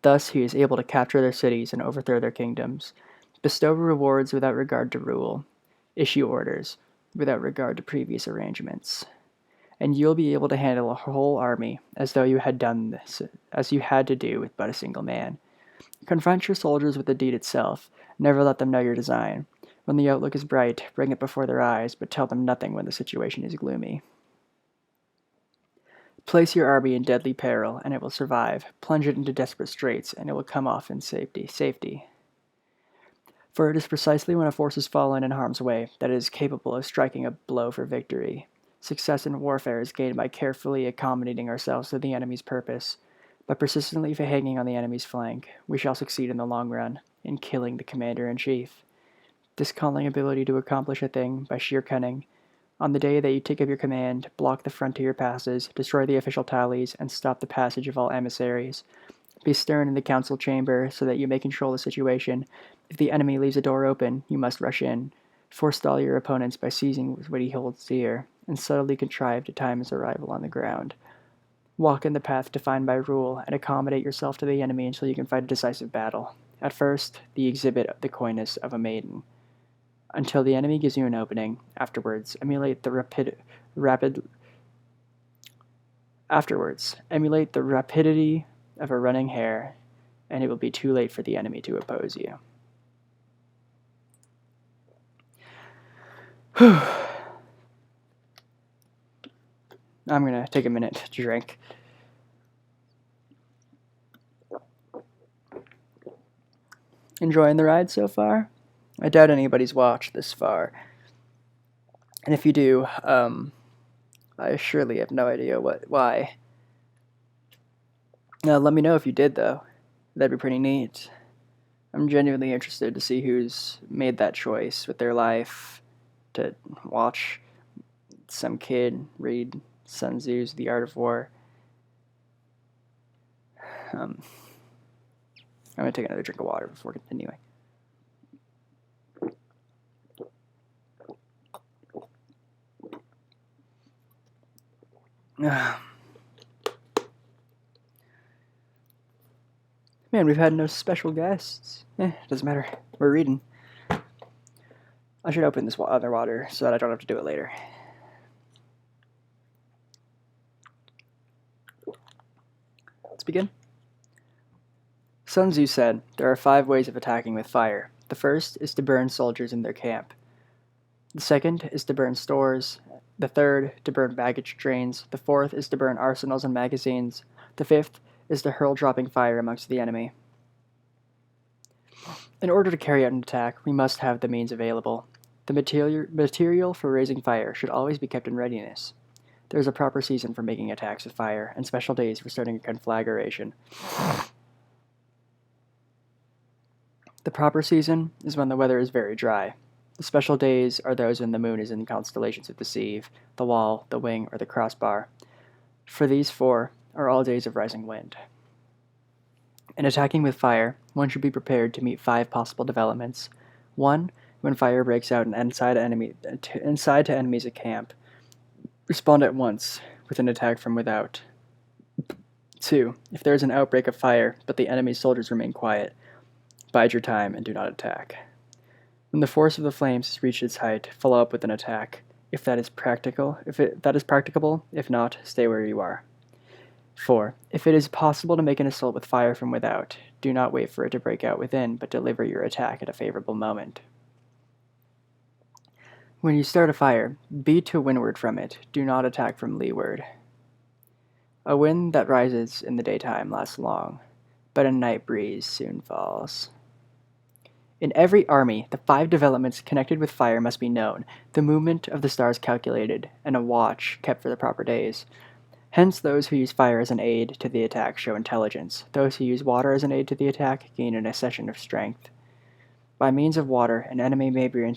Thus he is able to capture their cities and overthrow their kingdoms, bestow rewards without regard to rule, issue orders without regard to previous arrangements. And you'll be able to handle a whole army as though you had done this, as you had to do with but a single man. Confront your soldiers with the deed itself. Never let them know your design. When the outlook is bright, bring it before their eyes, but tell them nothing when the situation is gloomy. Place your army in deadly peril, and it will survive. Plunge it into desperate straits, and it will come off in safety. For it is precisely when a force has fallen in harm's way that it is capable of striking a blow for victory. Success in warfare is gained by carefully accommodating ourselves to the enemy's purpose. By persistently hanging on the enemy's flank, we shall succeed in the long run, in killing the commander-in-chief. This calling ability to accomplish a thing by sheer cunning. On the day that you take up your command, block the frontier passes, destroy the official tallies, and stop the passage of all emissaries. Be stern in the council chamber so that you may control the situation. If the enemy leaves a door open, you must rush in. Forestall your opponents by seizing what he holds dear, and subtly contrive to time his arrival on the ground. Walk in the path defined by rule, and accommodate yourself to the enemy until you can fight a decisive battle. At first, exhibit the coyness of a maiden, until the enemy gives you an opening. Afterwards, emulate the rapidity of a running hare, and it will be too late for the enemy to oppose you. I'm going to take a minute to drink. Enjoying the ride so far? I doubt anybody's watched this far. And if you do, I surely have no idea why. Let me know if you did, though. That'd be pretty neat. I'm genuinely interested to see who's made that choice with their life to watch some kid read Sun Tzu's The Art of War. I'm going to take another drink of water before continuing. Man, we've had no special guests. Doesn't matter. We're reading. I should open this other water so that I don't have to do it later. Let's begin. Sun Tzu said, there are 5 ways of attacking with fire. The first is to burn soldiers in their camp. The second is to burn stores. The third, to burn baggage trains. The fourth is to burn arsenals and magazines. The fifth is to hurl dropping fire amongst the enemy. In order to carry out an attack, we must have the means available. The material for raising fire should always be kept in readiness. There is a proper season for making attacks with fire, and special days for starting a conflagration. The proper season is when the weather is very dry. The special days are those when the moon is in the constellations of the sieve, the wall, the wing, or the crossbar. For these 4 are all days of rising wind. In attacking with fire, one should be prepared to meet 5 possible developments. 1. When fire breaks out inside to enemies at camp, respond at once with an attack from without. 2. If there is an outbreak of fire, but the enemy's soldiers remain quiet, bide your time and do not attack. When the force of the flames has reached its height, follow up with an attack. If that is practicable, if not, stay where you are. 4. If it is possible to make an assault with fire from without, do not wait for it to break out within, but deliver your attack at a favorable moment. When you start a fire, be to windward from it. Do not attack from leeward. A wind that rises in the daytime lasts long, but a night breeze soon falls. In every army, the 5 developments connected with fire must be known, the movement of the stars calculated, and a watch kept for the proper days. Hence, those who use fire as an aid to the attack show intelligence. Those who use water as an aid to the attack gain an accession of strength. By means of water, an enemy may be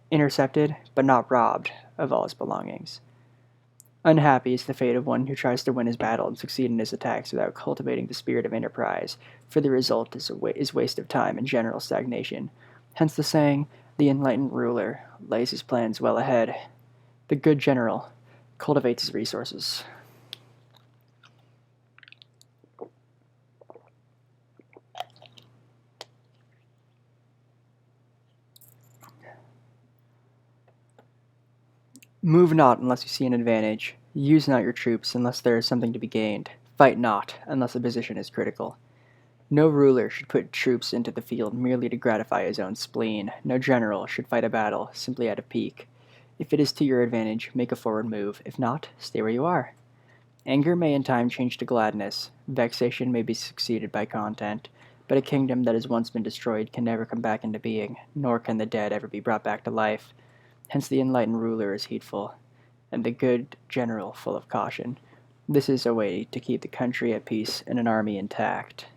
intercepted, but not robbed of all his belongings. Unhappy is the fate of one who tries to win his battle and succeed in his attacks without cultivating the spirit of enterprise, for the result is waste of time and general stagnation. Hence the saying, the enlightened ruler lays his plans well ahead. The good general cultivates his resources. Move not unless you see an advantage. Use not your troops unless there is something to be gained. Fight not unless a position is critical. No ruler should put troops into the field merely to gratify his own spleen. No general should fight a battle simply out of pique. If it is to your advantage, make a forward move. If not, stay where you are. Anger may in time change to gladness. Vexation may be succeeded by content. But a kingdom that has once been destroyed can never come back into being, nor can the dead ever be brought back to life. Hence the enlightened ruler is heedful, and the good general full of caution. This is a way to keep the country at peace and an army intact.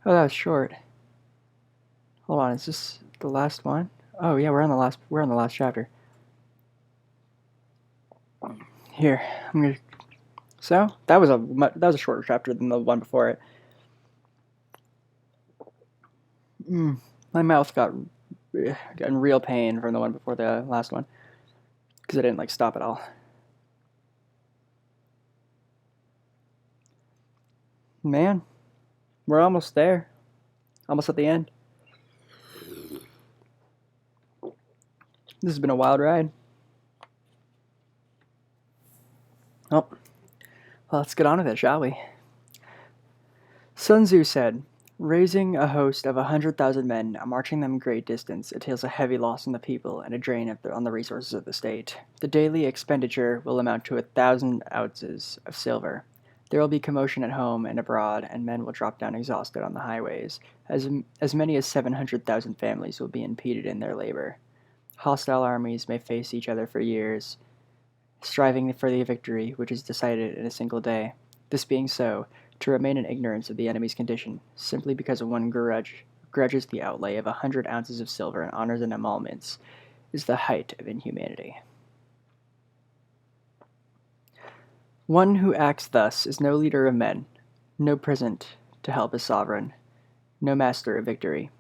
Oh, that was short. Hold on, is this the last one? Oh yeah, we're on the last chapter. Here, I'm gonna. So that was a shorter chapter than the one before it. My mouth got in real pain from the one before the last one because I didn't stop at all. Man, we're almost there. Almost at the end. This has been a wild ride. Oh, well, let's get on with it, shall we? Sun Tzu said, raising a host of 100,000 men and marching them great distance entails a heavy loss on the people and a drain on the resources of the state. The daily expenditure will amount to 1,000 ounces of silver. There will be commotion at home and abroad, and men will drop down exhausted on the highways. As many as 700,000 families will be impeded in their labor. Hostile armies may face each other for years, striving for the victory which is decided in a single day. This being so, to remain in ignorance of the enemy's condition, simply because one grudges the outlay of 100 ounces of silver and honors and emoluments, is the height of inhumanity. One who acts thus is no leader of men, no present to help his sovereign, no master of victory.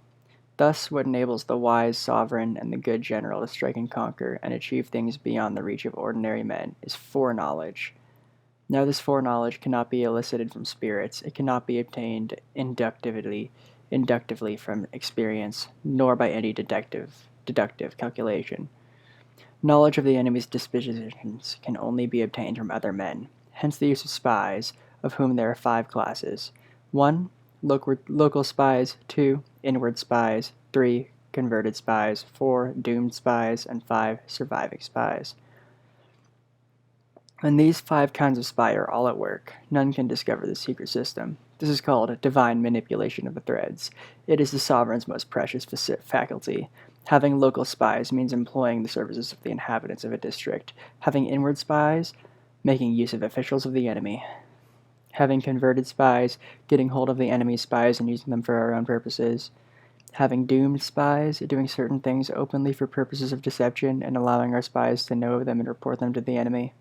Thus, what enables the wise sovereign and the good general to strike and conquer and achieve things beyond the reach of ordinary men is foreknowledge. Now, this foreknowledge cannot be elicited from spirits. It cannot be obtained inductively from experience, nor by any deductive calculation. Knowledge of the enemy's dispositions can only be obtained from other men. Hence the use of spies, of whom there are 5 classes. 1. Local spies. 2. Inward spies. 3. Converted spies. 4. Doomed spies. And 5. Surviving spies. When these 5 kinds of spy are all at work, none can discover the secret system. This is called divine manipulation of the threads. It is the sovereign's most precious faculty. Having local spies means employing the services of the inhabitants of a district. Having inward spies, making use of officials of the enemy. Having converted spies, getting hold of the enemy's spies and using them for our own purposes. Having doomed spies, doing certain things openly for purposes of deception and allowing our spies to know of them and report them to the enemy.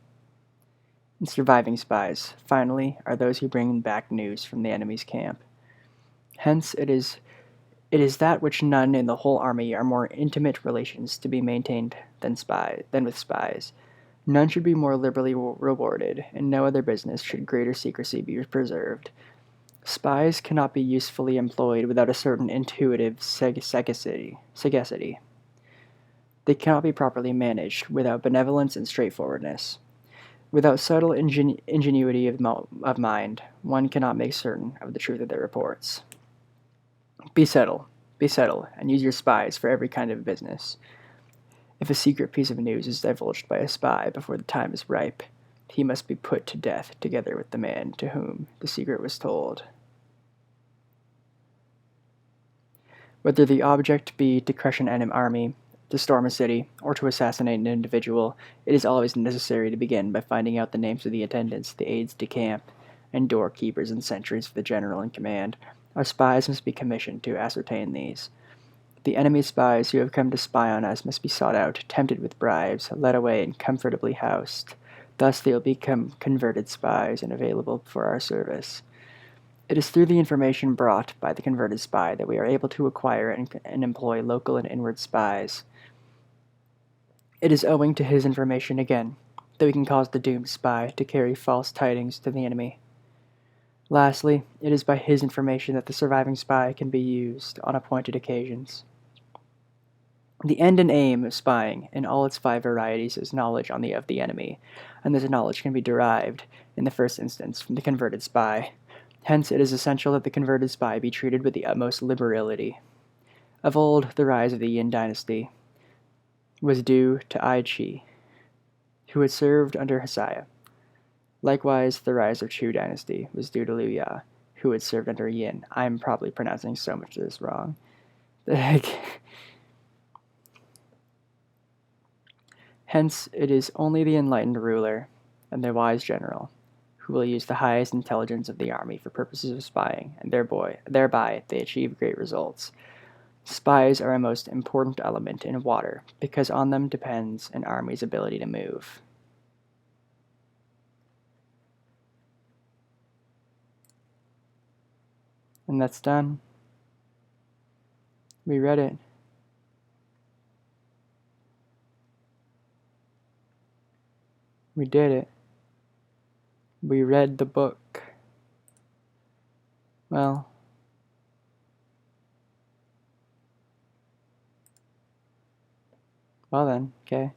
And surviving spies, finally, are those who bring back news from the enemy's camp. Hence, it is that which none in the whole army are more intimate relations to be maintained than with spies. None should be more liberally rewarded, and no other business should greater secrecy be preserved. Spies cannot be usefully employed without a certain intuitive sagacity. They cannot be properly managed without benevolence and straightforwardness. Without subtle ingenuity of mind, one cannot make certain of the truth of their reports. Be subtle, and use your spies for every kind of business. If a secret piece of news is divulged by a spy before the time is ripe, he must be put to death together with the man to whom the secret was told. Whether the object be to crush an enemy army, To storm a city, or to assassinate an individual, it is always necessary to begin by finding out the names of the attendants, the aides de camp, and doorkeepers and sentries for the general in command. Our spies must be commissioned to ascertain these. The enemy spies who have come to spy on us must be sought out, tempted with bribes, led away, and comfortably housed. Thus they will become converted spies and available for our service. It is through the information brought by the converted spy that we are able to acquire and employ local and inward spies. It is owing to his information again that we can cause the doomed spy to carry false tidings to the enemy. Lastly, it is by his information that the surviving spy can be used on appointed occasions. The end and aim of spying in all its 5 varieties is knowledge of the enemy, and this knowledge can be derived, in the first instance, from the converted spy. Hence, it is essential that the converted spy be treated with the utmost liberality. Of old, the rise of the Yin dynasty was due to Ai Chi, who had served under Hsieh. Likewise, the rise of Chu dynasty was due to Liu Ya, who had served under Yin. I'm probably pronouncing so much of this wrong. The heck? Hence, it is only the enlightened ruler and the wise general who will use the highest intelligence of the army for purposes of spying, and thereby they achieve great results. Spies are a most important element in water because on them depends an army's ability to move. And that's done. We read it. We did it. We read the book. Well, then, okay.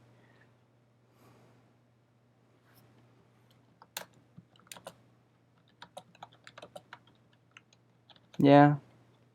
Yeah,